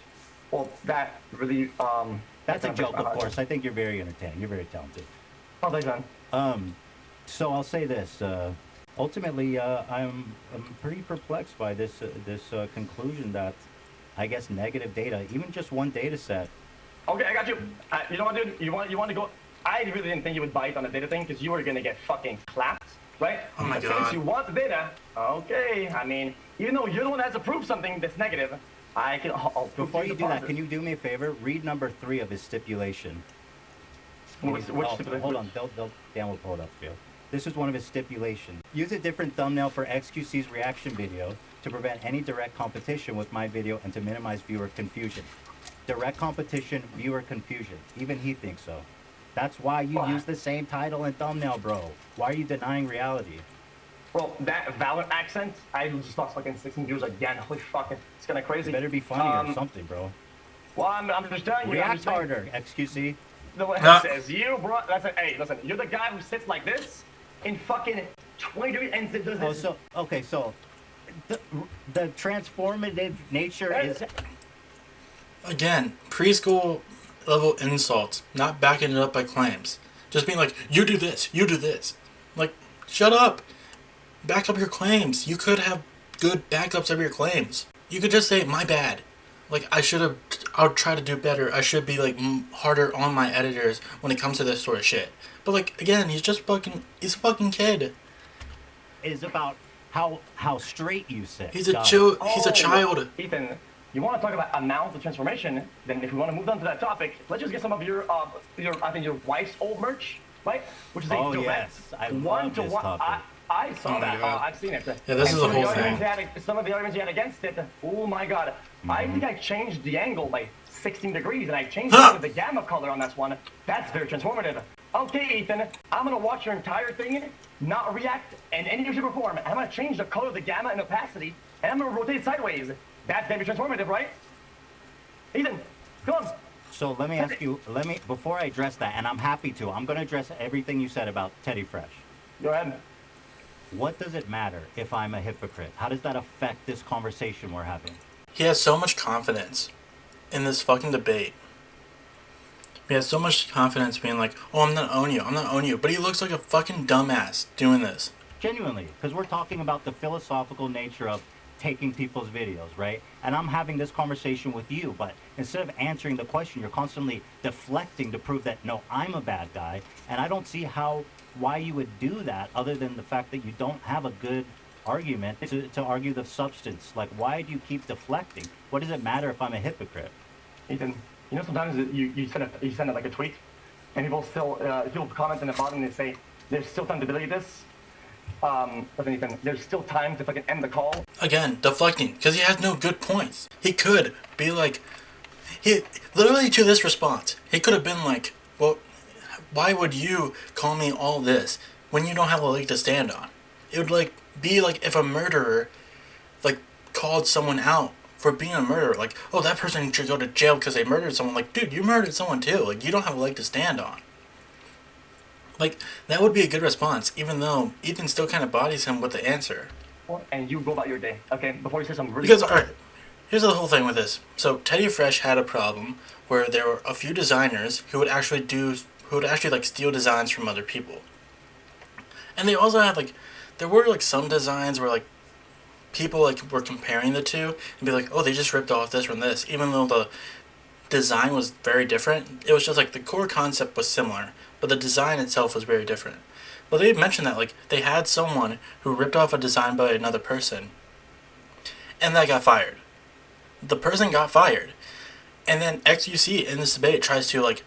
Well, that really That's a joke, of course. I think you're very entertaining. You're very talented. Oh, thanks, man. So I'll say this. Ultimately, I'm pretty perplexed by this conclusion that, I guess, negative data, even just one data set. Okay, I got you. You know what, dude? You want to go? I really didn't think you would bite on the data thing because you were gonna get fucking clapped, right? Oh my god. Since you want the data, okay. I mean, even though you're the one that has to prove something that's negative, I can. Before you do that, can you do me a favor? Read number 3 of his stipulation. Which stipulation? Hold on, Dan will pull it up for you. This is one of his stipulations. Use a different thumbnail for XQC's reaction video to prevent any direct competition with my video and to minimize viewer confusion. Direct competition, viewer confusion. Even he thinks so. That's why you use the same title and thumbnail, bro. Why are you denying reality? Well, that Valorant accent, I just lost fucking 16 views again. Holy fuck, it's kind of crazy. It better be funny or something, bro. Well, I'm just telling you. React harder, XQC. The one that says you, bro. Hey, listen, you're the guy who sits like this in fucking 20 degrees and does this. So the transformative nature is... Again, preschool level insults, not backing it up by claims. Just being like, you do this, you do this. Like, shut up. Back up your claims. You could have good backups of your claims. You could just say, my bad. Like, I'll try to do better. I should be, like, harder on my editors when it comes to this sort of shit. But, like, again, he's a fucking kid. Is about how straight you sit. He's a child. Ethan, you want to talk about amount of transformation? Then if we want to move on to that topic, let's just get some of your I think your wife's old merch, right? Which is a direct yes, I love this topic. I saw Oh my that. God. I've seen it. Yeah, this is a whole thing. Some of the arguments you had against it. Oh my God! I think I changed the angle by 16 degrees, and I changed the gamma color on this one. That's very transformative. Okay, Ethan, I'm gonna watch your entire thing, not react, and any you perform. And I'm gonna change the color of the gamma and opacity, and I'm gonna rotate it sideways. That's very transformative, right? Ethan, come on. So let me ask you, before I address that, and I'm happy to, I'm going to address everything you said about Teddy Fresh. Go ahead. What does it matter if I'm a hypocrite? How does that affect this conversation we're having? He has so much confidence in this fucking debate. He has so much confidence being like, oh, I'm not owning you. But he looks like a fucking dumbass doing this. Genuinely, because we're talking about the philosophical nature of taking people's videos, right? And I'm having this conversation with you, but instead of answering the question, you're constantly deflecting to prove that, no, I'm a bad guy. And I don't see why you would do that other than the fact that you don't have a good argument to argue the substance. Like, why do you keep deflecting? What does it matter if I'm a hypocrite? Ethan, you know sometimes you send it like a tweet, and people comment in the bottom and they say, there's still time to delete this. But then Ethan, there's still time to fucking end the call. Again, deflecting, because he has no good points. He could be like, literally to this response, he could have been like, well, why would you call me all this when you don't have a leg to stand on? It would like be like if a murderer like called someone out for being a murderer, like, oh, that person should go to jail because they murdered someone. Like, dude, you murdered someone too. Like, you don't have a leg to stand on. Like, that would be a good response, even though Ethan still kind of bodies him with the answer. And you go about your day, okay? Before you say something really... Because, alright, here's the whole thing with this. So, Teddy Fresh had a problem where there were a few designers who would actually like steal designs from other people. And they also had like, there were like some designs where like people like were comparing the two and be like, oh, they just ripped off this from this, even though the design was very different. It was just like the core concept was similar, but the design itself was very different. Well, they mentioned that like they had someone who ripped off a design by another person, and that got fired. The person got fired, and then XQC in this debate tries to like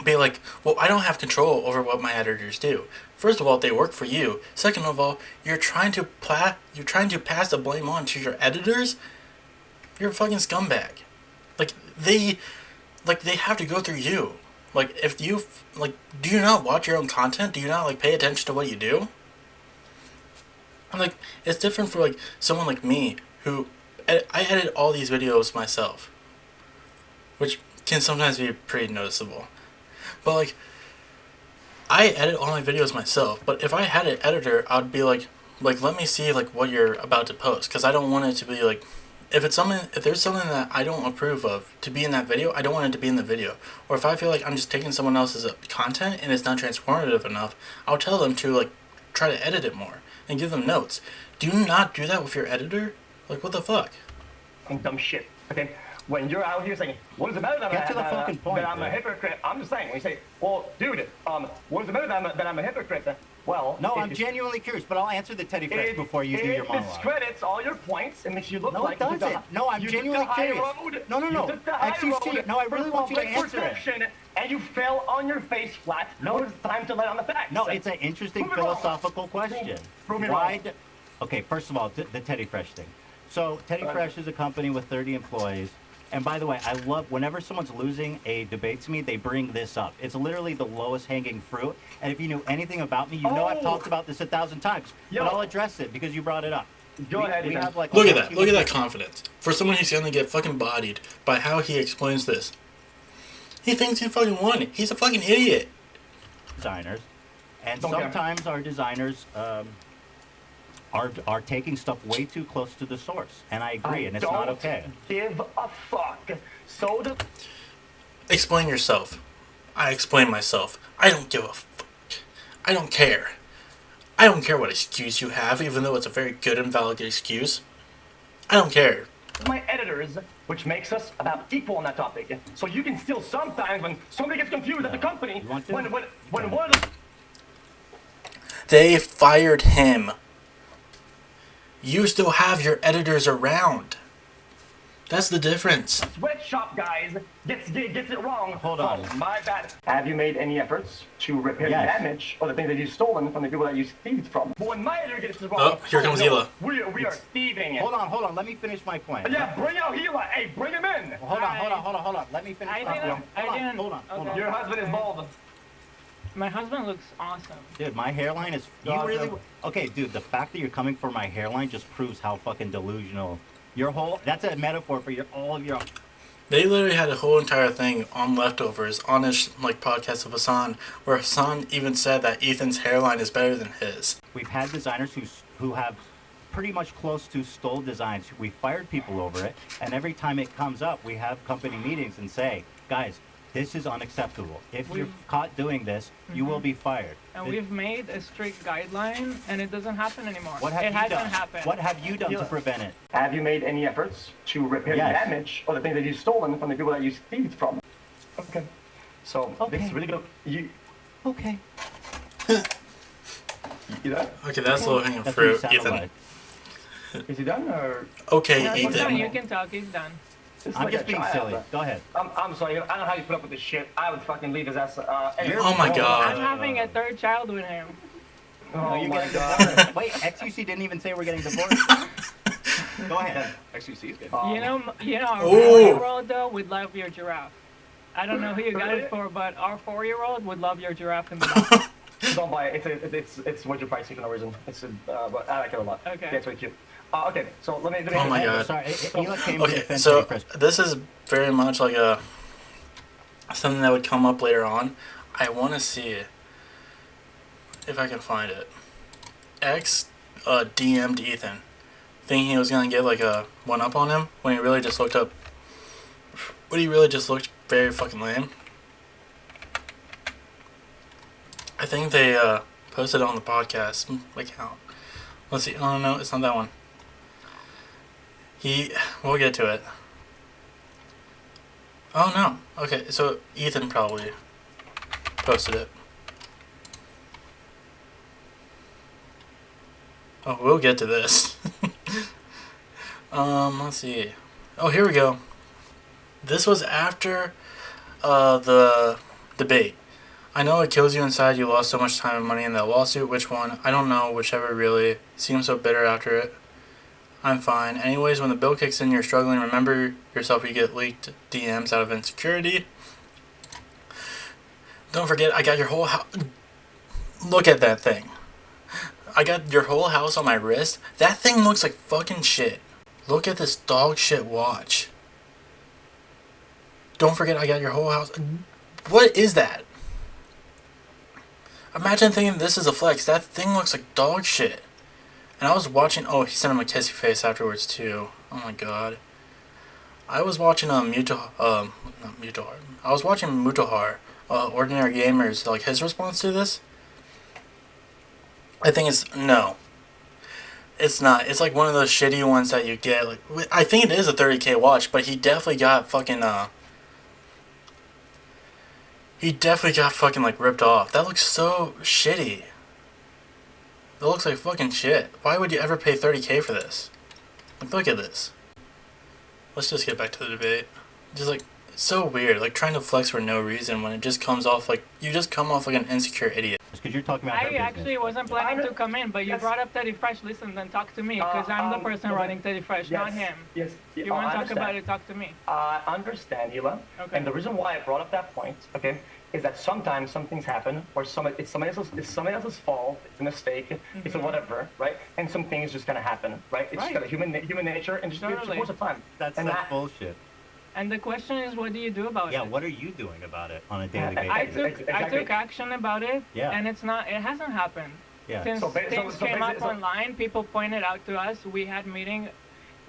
be like, well, I don't have control over what my editors do. First of all, they work for you. Second of all, you're trying to pass the blame on to your editors. You're a fucking scumbag. Like they have to go through you. Like, if you, like, do you not watch your own content? Do you not, like, pay attention to what you do? And, like, it's different for, like, someone like me, who, I edit all these videos myself. Which can sometimes be pretty noticeable. But, like, I edit all my videos myself, but if I had an editor, I'd be like, let me see, like, what you're about to post. Because I don't want it to be, like, if there's something that I don't approve of to be in that video, I don't want it to be in the video. Or if I feel like I'm just taking someone else's content and it's not transformative enough, I'll tell them to like try to edit it more and give them notes. Do you not do that with your editor? Like, what the fuck? Dumb shit. Okay, when you're out here saying, what is it better that I'm a hypocrite? I'm just saying, when you say, well, dude, what is it better that I'm a hypocrite? Well, no, I'm genuinely curious, but I'll answer the Teddy Fresh before you do your monologue. It discredits all your points and makes you look like... No, it doesn't. No, I'm genuinely curious. No. XQC, no, I really want you to answer it. And you fell on your face flat. No, it's time to let on the facts. No, it's an interesting philosophical question. Prove me wrong. Okay, first of all, the Teddy Fresh thing. So, Teddy Fresh is a company with 30 employees. And by the way, I love whenever someone's losing a debate to me, they bring this up. It's literally the lowest hanging fruit. And if you knew anything about me, you know I've talked about this 1,000 times. But I'll address it because you brought it up. Go ahead. We have, like, look at that. Look at that confidence. For someone who's going to get fucking bodied by how he explains this. He thinks he fucking won it. He's a fucking idiot. Designers. And sometimes our designers are taking stuff way too close to the source. And I agree, and it's not okay. Give a fuck. Explain yourself. I explain myself. I don't give a fuck. I don't care. I don't care what excuse you have, even though it's a very good and valid excuse. I don't care. my editors, which makes us about equal on that topic. So you can still sometimes, when somebody gets confused at the company, when one of the They fired him. You still have your editors around. That's the difference. sweatshop guys gets it wrong. Hold on. Oh, my bad. Have you made any efforts to repair the damage or the things that you've stolen from the people that you thieved from? But when my editor gets it wrong, Oh, here comes Hila. We are thieving. Hold on. Let me finish my point. Yeah, bring out Hila. Hey, bring him in. Hold on. Let me finish my point. Hold on. Your husband is bald. My husband looks awesome. Dude, my hairline is... Okay, dude, the fact that you're coming for my hairline just proves how fucking delusional... That's a metaphor for all of your... They literally had a whole entire thing on leftovers on his podcast of Hassan, where Hassan even said that Ethan's hairline is better than his. We've had designers who have pretty much close to stole designs. We fired people over it, and every time it comes up, we have company meetings and say, guys, this is unacceptable. If you're caught doing this, you will be fired. And we've made a strict guideline, and it doesn't happen anymore. What have it you hasn't done? happened. What have you done to prevent it? Have you made any efforts to repair the damage or the things that you've stolen from the people that you thieved from? Okay. So this is really good. Okay. You done? Okay, that's low-hanging fruit, Ethan. Like. Is he done or? Okay, Yeah, he's done. Ethan. You can talk. He's done. I'm just being silly. Go ahead. I'm sorry. I don't know how you put up with this shit. I would fucking leave his ass. Oh my I'm god. having a third child with him. Oh you're my getting god. divorced. Wait, XQC didn't even say we're getting divorced. Go ahead. XQC is good. Our Ooh. 4-year-old though would love your giraffe. I don't know who you got it for, but our 4-year-old would love your giraffe in the back. Don't buy it. It's way too pricey for no reason. But I like it a lot. Okay. Yeah, it's really cute. Okay, so let me. Oh my god. Sorry, Hila came to Okay, defend so Chris. this is very much like something that would come up later on. I want to see if I can find it. X DM'd Ethan, thinking he was gonna get like a one-up on him when he really just looked very fucking lame. I think they posted it on the podcast account. Let's see. Oh no, it's not that one. We'll get to it. Oh no. Okay, so Ethan probably posted it. Oh, we'll get to this. Let's see. Oh, here we go. This was after the debate. I know it kills you inside. You lost so much time and money in that lawsuit. Which one? I don't know. Whichever really. Seems so bitter after it. I'm fine. Anyways, when the bill kicks in, you're struggling. Remember yourself. You get leaked DMs out of insecurity. Don't forget, I got your whole house. Look at that thing. I got your whole house on my wrist. That thing looks like fucking shit. Look at this dog shit watch. Don't forget, I got your whole house. What is that? Imagine thinking this is a flex. That thing looks like dog shit. And I was watching... Oh, he sent him a kissy face afterwards, too. Oh, my God. I was watching not Mutohar. I was watching Mutohar, Ordinary Gamers, like, his response to this. I think it's... No. It's not. It's like one of those shitty ones that you get. Like, I think it is a 30K watch, but he definitely got fucking, like, ripped off. That looks so shitty. That looks like fucking shit. Why would you ever pay 30K for this? Like, look at this. Let's just get back to the debate. Just, like, it's so weird. Like, trying to flex for no reason when it just comes off like... You just come off like an insecure idiot. Just because you're talking about I actually wasn't planning to come in, but you brought up Teddy Fresh. Listen, then talk to me, because I'm the person running Teddy Fresh, not him. Yes. You want to talk about it, talk to me. I understand, Hila. Okay. And the reason why I brought up that point, okay, is that sometimes some things happen, or it's somebody else's fault, it's a mistake, it's a whatever, right? And some things just gonna happen, right? It's just kind of human nature, and just Totally. course of time. That's bullshit. And the question is, what do you do about it? Yeah, what are you doing about it on a daily I basis? I took action about it, and it hasn't happened. Yeah. Since things came up online, people pointed out to us. We had meetings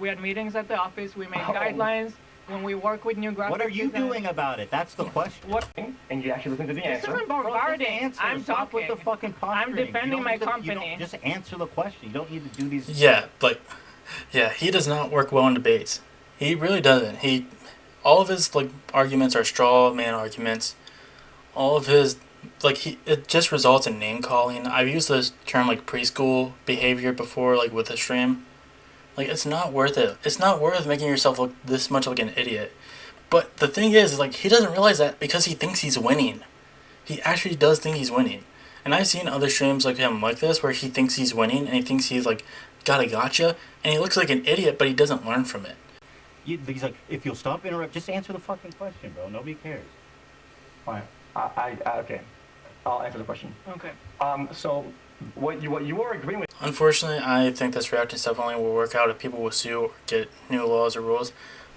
at the office. We made guidelines. When we work with new graphics. What are you doing about it? That's the question. What? And you actually listen to the answer. This isn't bombarding. I'm Stop talking. with the fucking posturing. I'm defending my You company. don't just answer the question. You don't need to do these. Yeah, like... Yeah, he does not work well in debates. He really doesn't. All of his like arguments are straw man arguments. All of his it just results in name calling. I've used this term like preschool behavior before, like with a stream. Like it's not worth it. It's not worth making yourself look this much like an idiot. But the thing is like he doesn't realize that because he thinks he's winning. He actually does think he's winning. And I've seen other streams like him like this where he thinks he's winning and he thinks he's like got a gotcha and he looks like an idiot but he doesn't learn from it. He's like, if you'll stop interrupt, just answer the fucking question, bro. Nobody cares. Fine. Okay. I'll answer the question. Okay. So what you were agreeing with. Unfortunately, I think this reacting stuff only will work out if people will sue or get new laws or rules.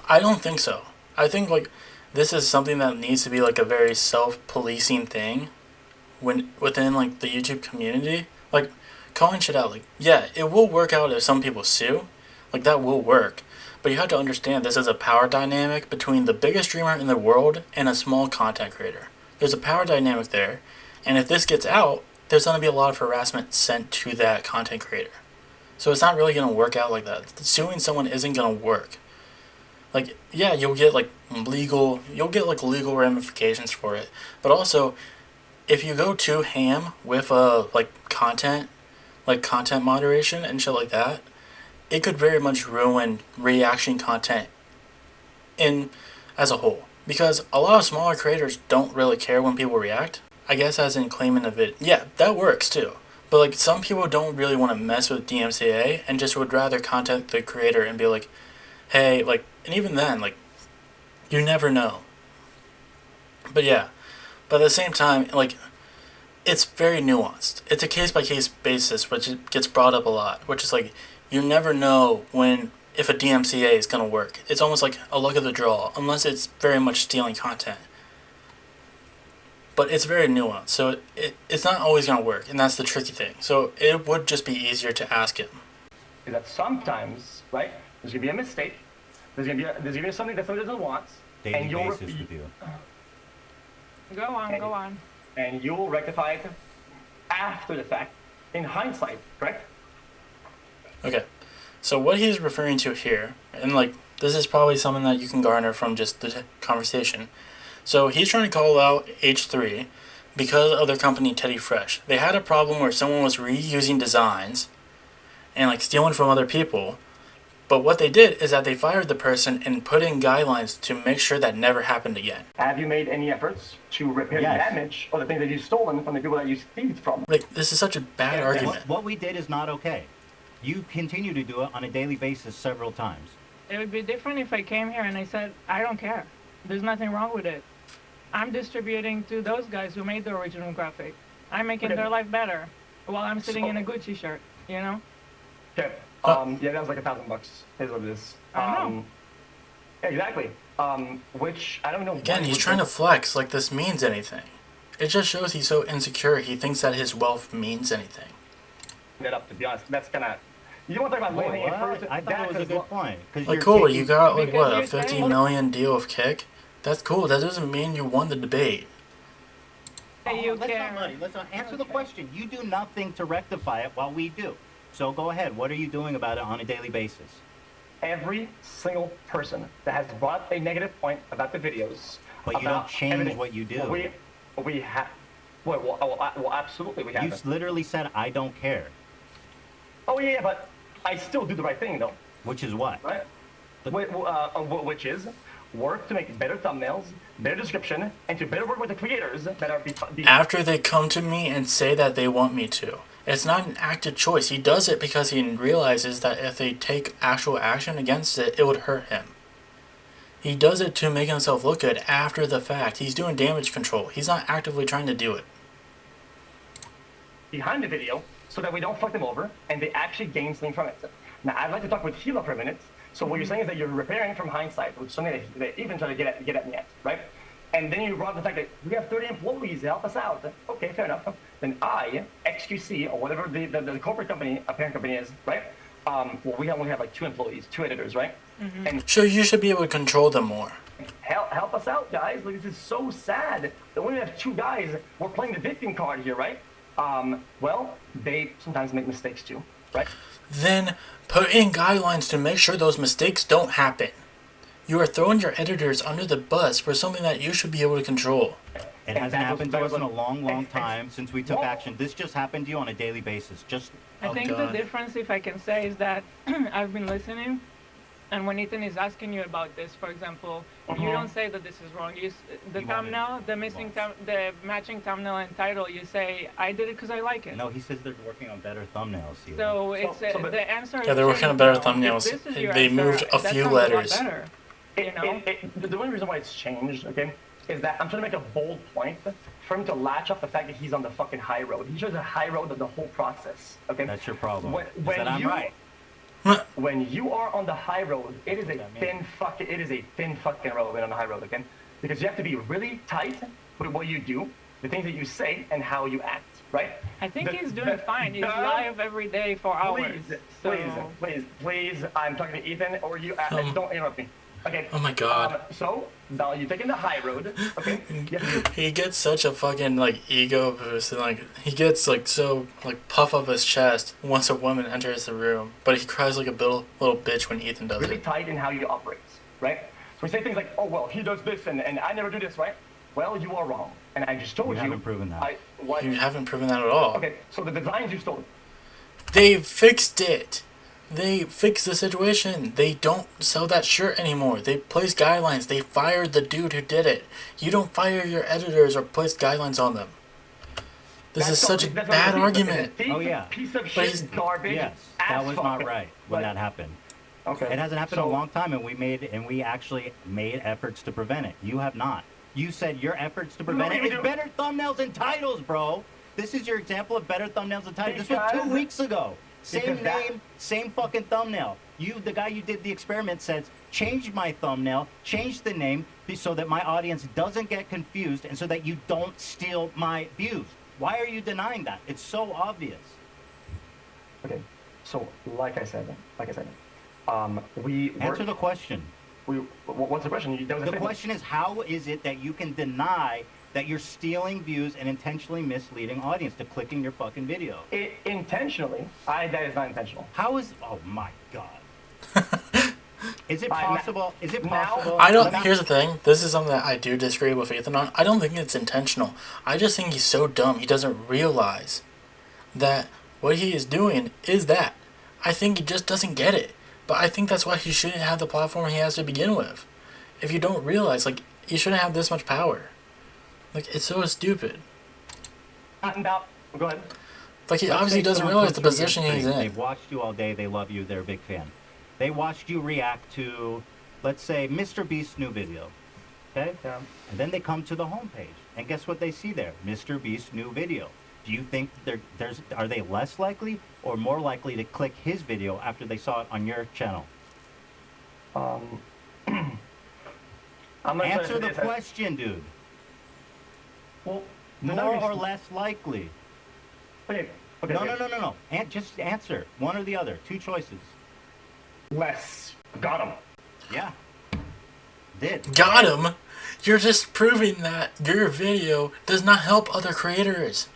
I don't think so. I think like this is something that needs to be like a very self-policing thing within like the YouTube community. Like calling shit out. Like yeah, it will work out if some people sue. Like that will work. But you have to understand this is a power dynamic between the biggest streamer in the world and a small content creator. There's a power dynamic there, and if this gets out, there's going to be a lot of harassment sent to that content creator. So it's not really going to work out like that. Suing someone isn't going to work. Like, yeah, you'll get legal ramifications for it. But also, if you go too ham with content moderation and shit like that, it could very much ruin reaction content as a whole. Because a lot of smaller creators don't really care when people react. I guess as in claiming a vid. Yeah, that works too. But like some people don't really want to mess with DMCA and just would rather contact the creator and be like, hey, like, and even then, like, you never know. But yeah, but at the same time, like, it's very nuanced. It's a case-by-case basis, which gets brought up a lot, which is like, you never know if a DMCA is going to work. It's almost like a luck of the draw, unless it's very much stealing content. But it's very nuanced, so it's not always going to work, and that's the tricky thing. So it would just be easier to ask him. Is that sometimes, right, there's going to be a mistake, there's going to be something that somebody doesn't want, Daily and you'll... basis with you. Go on. And you'll rectify it after the fact, in hindsight, correct? Okay, so what he's referring to here, and like this is probably something that you can garner from just the conversation. So he's trying to call out H3 because of their company Teddy Fresh. They had a problem where someone was reusing designs and like stealing from other people. But what they did is that they fired the person and put in guidelines to make sure that never happened again. Have you made any efforts to repair the damage or the things that you've stolen from the people that you thieved from? Like, this is such a bad argument. What we did is not okay. You continue to do it on a daily basis several times. It would be different if I came here and I said, I don't care. There's nothing wrong with it. I'm distributing to those guys who made the original graphic. I'm making their life better while I'm sitting in a Gucci shirt, you know? Okay. Yeah, that was like $1,000. Here's what it is. I know. Yeah, exactly. Which, I don't know. Again, he's trying to flex like this means anything. It just shows he's so insecure. He thinks that his wealth means anything. That up, to be honest. That's kind of... You don't want to talk about low-hanging fruit. I thought it was a good point. Like, cool, you got, like, what, a Because you're 50 saying- million deal with Kick? That's cool. That doesn't mean you won the debate. Hey, you let's care. let's not answer the question. You do nothing to rectify it while we do. So go ahead. What are you doing about it on a daily basis? Every single person that has brought up a negative point about the videos... But you don't change what you do. We have... Well, absolutely we have. You literally said, I don't care. Oh, yeah, but I still do the right thing, though. Which is what? Right? Which is work to make better thumbnails, better description, and to better work with the creators that are... After they come to me and say that they want me to. It's not an active choice. He does it because he realizes that if they take actual action against it, it would hurt him. He does it to make himself look good after the fact. He's doing damage control. He's not actively trying to do it. Behind the video, so that we don't fuck them over, and they actually gain something from it. Now, I'd like to talk with Hila for a minute. So what you're saying is that you're repairing from hindsight, which is something that they even try to get at me at, right? And then you brought up the fact that we have 30 employees to help us out. Okay, fair enough. Then I, XQC, or whatever the corporate company, parent company is, right? Well, we only have like 2 employees, 2 editors, right? Mm-hmm. And Sure, you should be able to control them more. help us out, guys. Like, this is so sad that when we have 2 guys, we're playing the victim card here, right? Well, they sometimes make mistakes too, right? Then put in guidelines to make sure those mistakes don't happen. You are throwing your editors under the bus for something that you should be able to control. It hasn't happened to us in a long time since we took action. This just happened to you on a daily basis. I think the difference, if I can say, is that I've been listening, and when Ethan is asking you about this, for example, you don't say that this is wrong. The thumbnail, the matching thumbnail and title, you say, I did it because I like it. No, he says they're working on better thumbnails. So it's the answer. Yeah, they're working on better thumbnails. They moved a few letters. The only reason why it's changed, okay, is that I'm trying to make a bold point for him to latch off the fact that he's on the fucking high road. He chose a high road of the whole process, okay? That's your problem. I'm right. When you are on the high road, it is a thin fucking road on the high road, okay? Because you have to be really tight with what you do, the things that you say, and how you act, right? I think he's doing fine. He's live every day for hours. Please, I'm talking to Ethan, or you, don't interrupt me. Okay. Oh my god. So, now you're taking the high road, okay? He gets such a fucking, ego boost, and, he gets, so, puff up his chest once a woman enters the room, but he cries like a little bitch when Ethan does really it. Tight in how you operate, right? So we say things like, oh, well, he does this, and I never do this, right? Well, you are wrong. And I just told you. You haven't proven that. You haven't proven that at all. Okay, so the designs you stole. They fixed it. They fixed the situation. They don't sell that shirt anymore. They placed guidelines. They fired the dude who did it. You don't fire your editors or place guidelines on them. This is such a bad argument. Oh yeah. Piece of shit, garbage. Yes, that was not right when that happened. Okay. It hasn't happened in a long time, and we actually made efforts to prevent it. You have not. You said your efforts to prevent it is better thumbnails and titles, bro. This is your example of better thumbnails and titles. This was 2 weeks ago. Same name, same fucking thumbnail. The guy you did the experiment says, change my thumbnail, change the name so that my audience doesn't get confused and so that you don't steal my views. Why are you denying that? It's so obvious. Okay, so like I said, we answer the question. What's the question? The question is, how is it that you can deny that you're stealing views and intentionally misleading audience to clicking your fucking video? Intentionally? That is not intentional. How is... Oh my god. Is it possible? Is it possible? Here's the thing. This is something that I do disagree with Ethan on. I don't think it's intentional. I just think he's so dumb he doesn't realize that what he is doing is that. I think he just doesn't get it. But I think that's why he shouldn't have the platform he has to begin with. If you don't realize, you shouldn't have this much power. It's so stupid. Go ahead. He obviously doesn't realize the position he's in. They've watched you all day. They love you. They're a big fan. They watched you react to, let's say, Mr. Beast's new video. Okay? Yeah. And then they come to the homepage. And guess what they see there? Mr. Beast's new video. Do you think are they less likely or more likely to click his video after they saw it on your channel? Answer the question, dude. Well, more or less likely? Okay. No. Just answer. One or the other. 2 choices. Less. Got him. Yeah. Did. Got him? You're just proving that your video does not help other creators.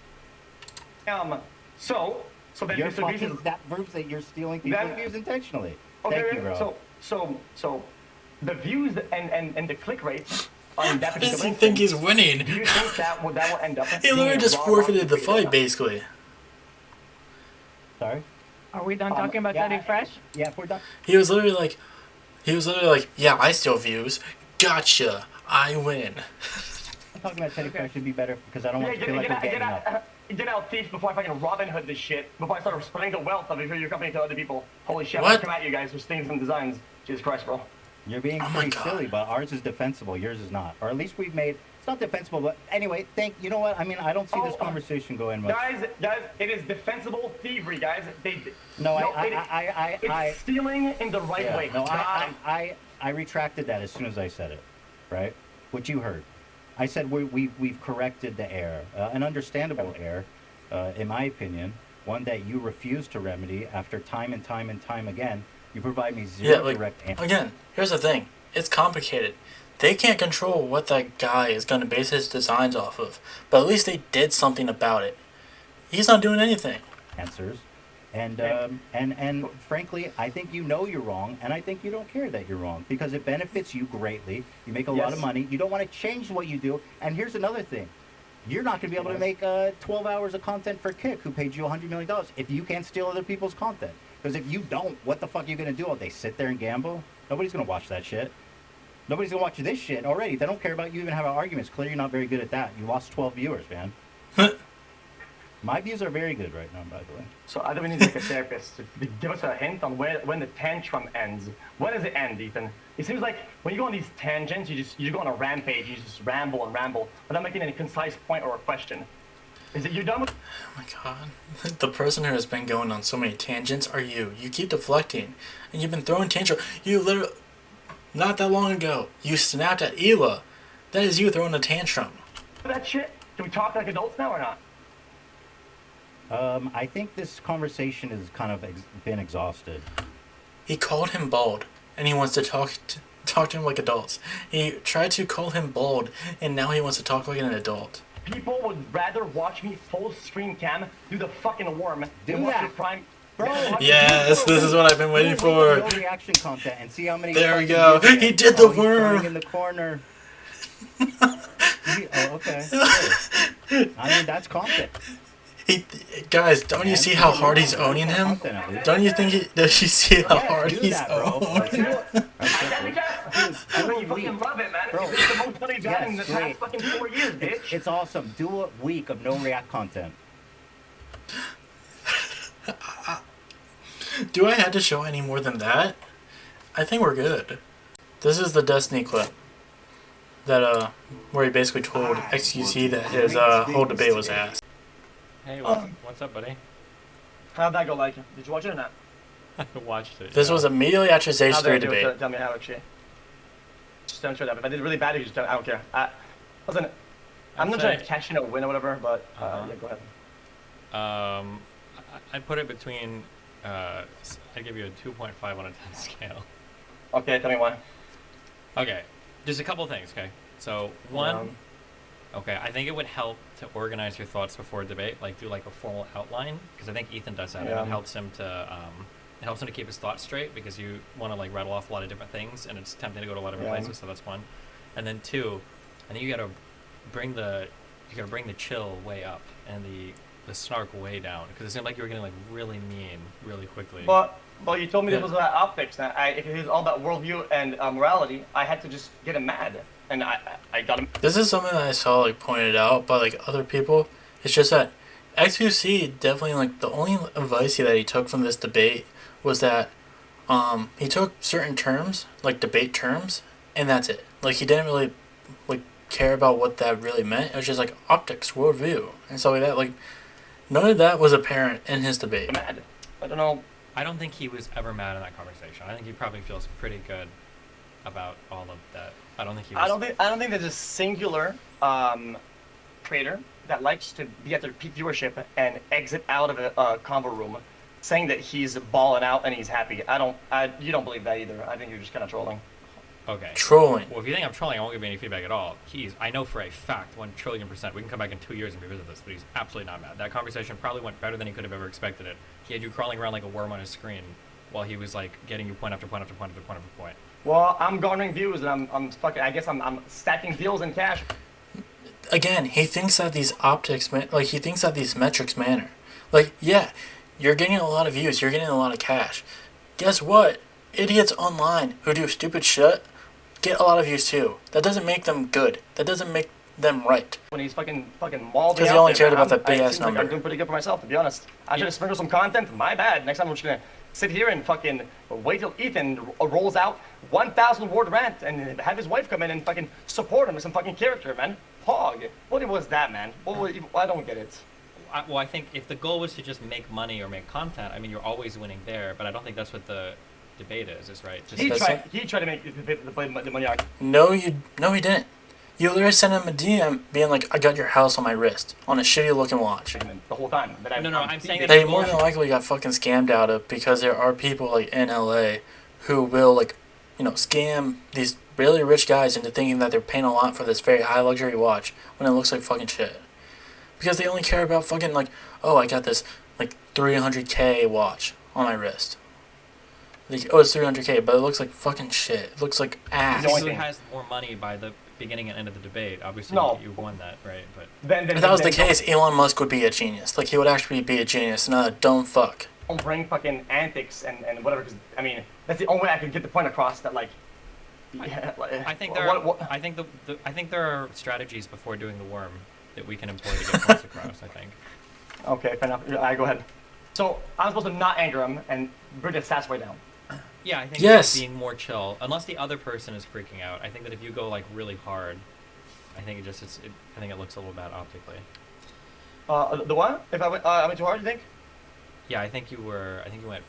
So then that proves that you're stealing people's views intentionally. Okay, Thank you, bro. So the views and the click rates on that particular Does he think he's winning? Do you think that will end up? He literally just forfeited the fight, basically. Sorry? Are we done talking about Teddy Fresh? Yeah, if we're done. He was literally like, yeah, I steal views. Gotcha. I win. Talking about Teddy Fresh should be better because I don't want to feel like we're getting up. Get out, thief, before I fucking Robin Hood this shit. Before I start spreading the wealth of your company to other people. Holy shit, I'm gonna come at you guys with things and designs. Jesus Christ, bro. You're being pretty silly, but ours is defensible. Yours is not. Or at least we've made... It's not defensible, but anyway, you know what? I mean, I don't see this conversation going much. Guys, it is defensible thievery, guys. It's stealing in the right way. No, I retracted that as soon as I said it, right? What you heard. I said we've corrected the error, an understandable error, in my opinion, one that you refuse to remedy after time and time and time again. You provide me zero direct answers. Again, here's the thing. It's complicated. They can't control what that guy is going to base his designs off of, but at least they did something about it. He's not doing anything. Answers. And frankly, I think you know you're wrong, and I think you don't care that you're wrong because it benefits you greatly. You make a lot of money. You don't want to change what you do. And here's another thing: you're not going to be able to make 12 hours of content for Kick, who paid you $100 million, if you can't steal other people's content. Because if you don't, what the fuck are you going to do all day? Sit there and gamble? Nobody's going to watch that shit. Nobody's going to watch this shit already. They don't care about you even having arguments. Clearly, you're not very good at that. You lost 12 viewers, man. My views are very good right now, by the way. So I don't need like a therapist to give us a hint on when the tantrum ends. When does it end, Ethan? It seems like when you go on these tangents, you go on a rampage, you just ramble and ramble without making any concise point or a question. Is it you done with? Oh my god. The person who has been going on so many tangents are you. You keep deflecting. And you've been throwing tantrum. You literally, not that long ago, you snapped at Hila. That is you throwing a tantrum. That shit? Can we talk like adults now or not? I think this conversation has kind of been exhausted. He called him bald, and he wants to talk to him like adults. He tried to call him bald, and now he wants to talk like an adult. People would rather watch me full screen cam do the fucking worm than watch your prime. Bro, yes, this is what I've been waiting for. No reaction content and see how many. There we go. He did the worm. He's in the corner. Okay. Good. I mean, that's content. Guys, don't you see how hard he's owning him? Don't you think does you see how hard he's owning him? I fucking love it, man. Bro. It's the most money done in the past fucking 4 years, bitch. It's awesome. Do a week of no react content. Do I have to show any more than that? I think we're good. This is the Destiny clip that where he basically told XQC that his whole debate was ass. Hey, what's up, buddy? How'd that go, like? Did you watch it or not? I watched it. This was immediately after Stage How'd 3 I do? debate. Tell me how, actually. Just don't show that. If I did really bad, you just don't. I don't care. I'm not trying to cash in a win or whatever, but yeah, go ahead. I'd put it between. I'd give you a 2.5 on a 10 scale. Okay, tell me why. Okay, just a couple things. Okay, so one. Okay, I think it would help to organize your thoughts before a debate, like do like a formal outline, because I think Ethan does that, and it helps him to keep his thoughts straight, because you want to like rattle off a lot of different things, and it's tempting to go to a lot of different places. So that's one. And then two, I think you gotta bring the chill way up and the snark way down, because it seemed like you were getting like really mean really quickly. But you told me this was about optics. Now, if it was all about worldview and morality, I had to just get him mad. And I got him. This is something that I saw like pointed out by like other people. It's just that XQC definitely like the only advice that he took from this debate was that he took certain terms, like debate terms, and that's it. Like he didn't really like care about what that really meant. It was just like optics, worldview, and stuff like that. Like none of that was apparent in his debate. Mad. I don't know. I don't think he was ever mad in that conversation. I think he probably feels pretty good about all of that. I don't think he was. I don't think there's a singular creator that likes to be at their peak viewership and exit out of a convo room saying that he's balling out and he's happy. You don't believe that either. I think you're just kind of trolling. Okay. Trolling. Well, if you think I'm trolling, I won't give you any feedback at all. I know for a fact, 1,000,000,000,000%, we can come back in 2 years and revisit this, but he's absolutely not mad. That conversation probably went better than he could have ever expected it. He had you crawling around like a worm on his screen while he was like getting you point after point after point after point after point. Well, I'm garnering views and I'm fucking. I guess I'm stacking deals in cash. Again, he thinks that these optics, like he thinks that these metrics matter. Like, yeah, you're getting a lot of views, you're getting a lot of cash. Guess what? Idiots online who do stupid shit get a lot of views too. That doesn't make them good. That doesn't make them right. When he's fucking mauled me out. Because he only cared about that big ass number. Like I'm doing pretty good for myself, to be honest. I should have sprinkled some content. My bad. Next time I'm just gonna sit here and fucking wait till Ethan rolls out 1,000 word rant and have his wife come in and fucking support him as some fucking character, man. Pog. What was that, man? I don't get it. Well, I think if the goal was to just make money or make content, I mean, you're always winning there, but I don't think that's what the debate is right? Just he tried to make the money out. No, he didn't. You literally sent him a DM being like, I got your house on my wrist on a shitty looking watch. The whole time. I'm saying that he more than likely got fucking scammed out of, because there are people like in LA who will like, scam these really rich guys into thinking that they're paying a lot for this very high luxury watch when it looks like fucking shit. Because they only care about fucking like, oh, I got this like 300K watch on my wrist. Like, oh, it's 300K, but it looks like fucking shit. It looks like ass. Who has more money by the beginning and end of the debate? Obviously, you won that, right? But if that was the case, Elon Musk would be a genius. Like, he would actually be a genius, not a dumb fuck. Don't bring fucking antics and whatever. Cause, I mean, that's the only way I could get the point across that, like, yeah, I think there are, I think there are strategies before doing the worm that we can employ to get points across, I think. Okay, fair enough. Go ahead. So I'm supposed to not anger him and bring the stats way down. Yeah, I think it's being more chill, unless the other person is freaking out. I think that if you go like really hard, I think I think it looks a little bad optically. The what? If I went too hard, you think? Yeah, I think you went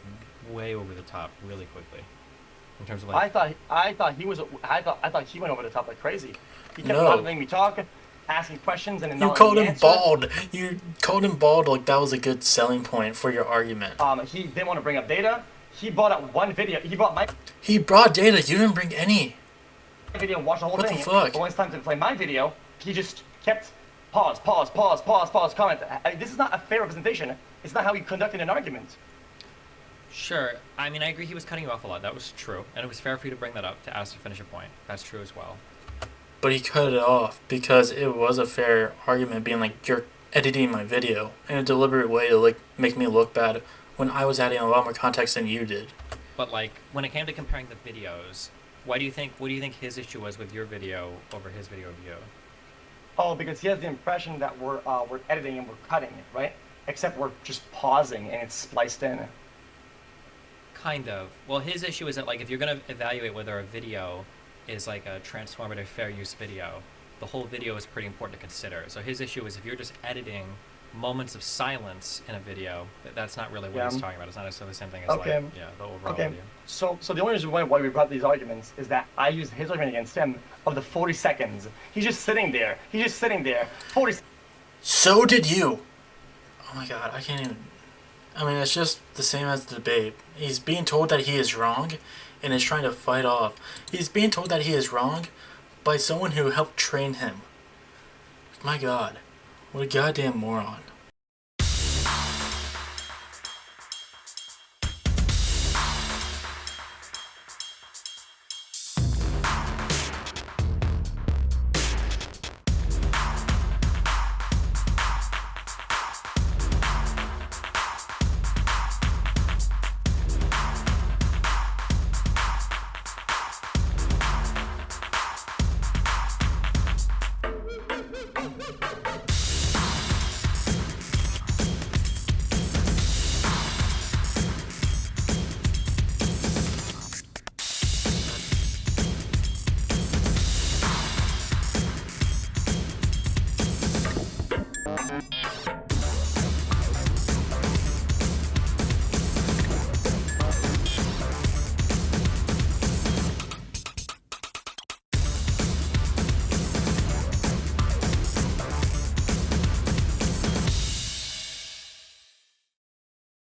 way over the top really quickly. In terms of like, I thought he went over the top like crazy. He kept letting me talk, asking questions, and then you called him bald. You called him bald like that was a good selling point for your argument. He didn't want to bring up data. He brought up one video. He brought data. You didn't bring any. Video and watched the whole thing. What the fuck? But when it's time to play my video, he just kept pause, comment. This is not a fair representation. It's not how he conducted an argument. Sure. I mean, I agree he was cutting you off a lot. That was true. And it was fair for you to bring that up, to ask to finish a point. That's true as well. But he cut it off because it was a fair argument being like, you're editing my video in a deliberate way to like make me look bad when I was adding a lot more context than you did. But like, when it came to comparing the videos, what do you think his issue was with your video over his video of you? Oh, because he has the impression that we're editing and we're cutting it, right? Except we're just pausing and it's spliced in. Kind of. Well, his issue is that like if you're going to evaluate whether a video is like a transformative fair use video, the whole video is pretty important to consider. So his issue is if you're just editing moments of silence in a video, that's not really what he's talking about. It's not necessarily the same thing as like, the overall video. So the only reason why we brought these arguments is that I used his argument against him of the 40 seconds. He's just sitting there. 40. So did you. Oh my god, I can't even. I mean, it's just the same as the debate. He's being told that he is wrong and is trying to fight off. He's being told that he is wrong by someone who helped train him. My god. What a goddamn moron.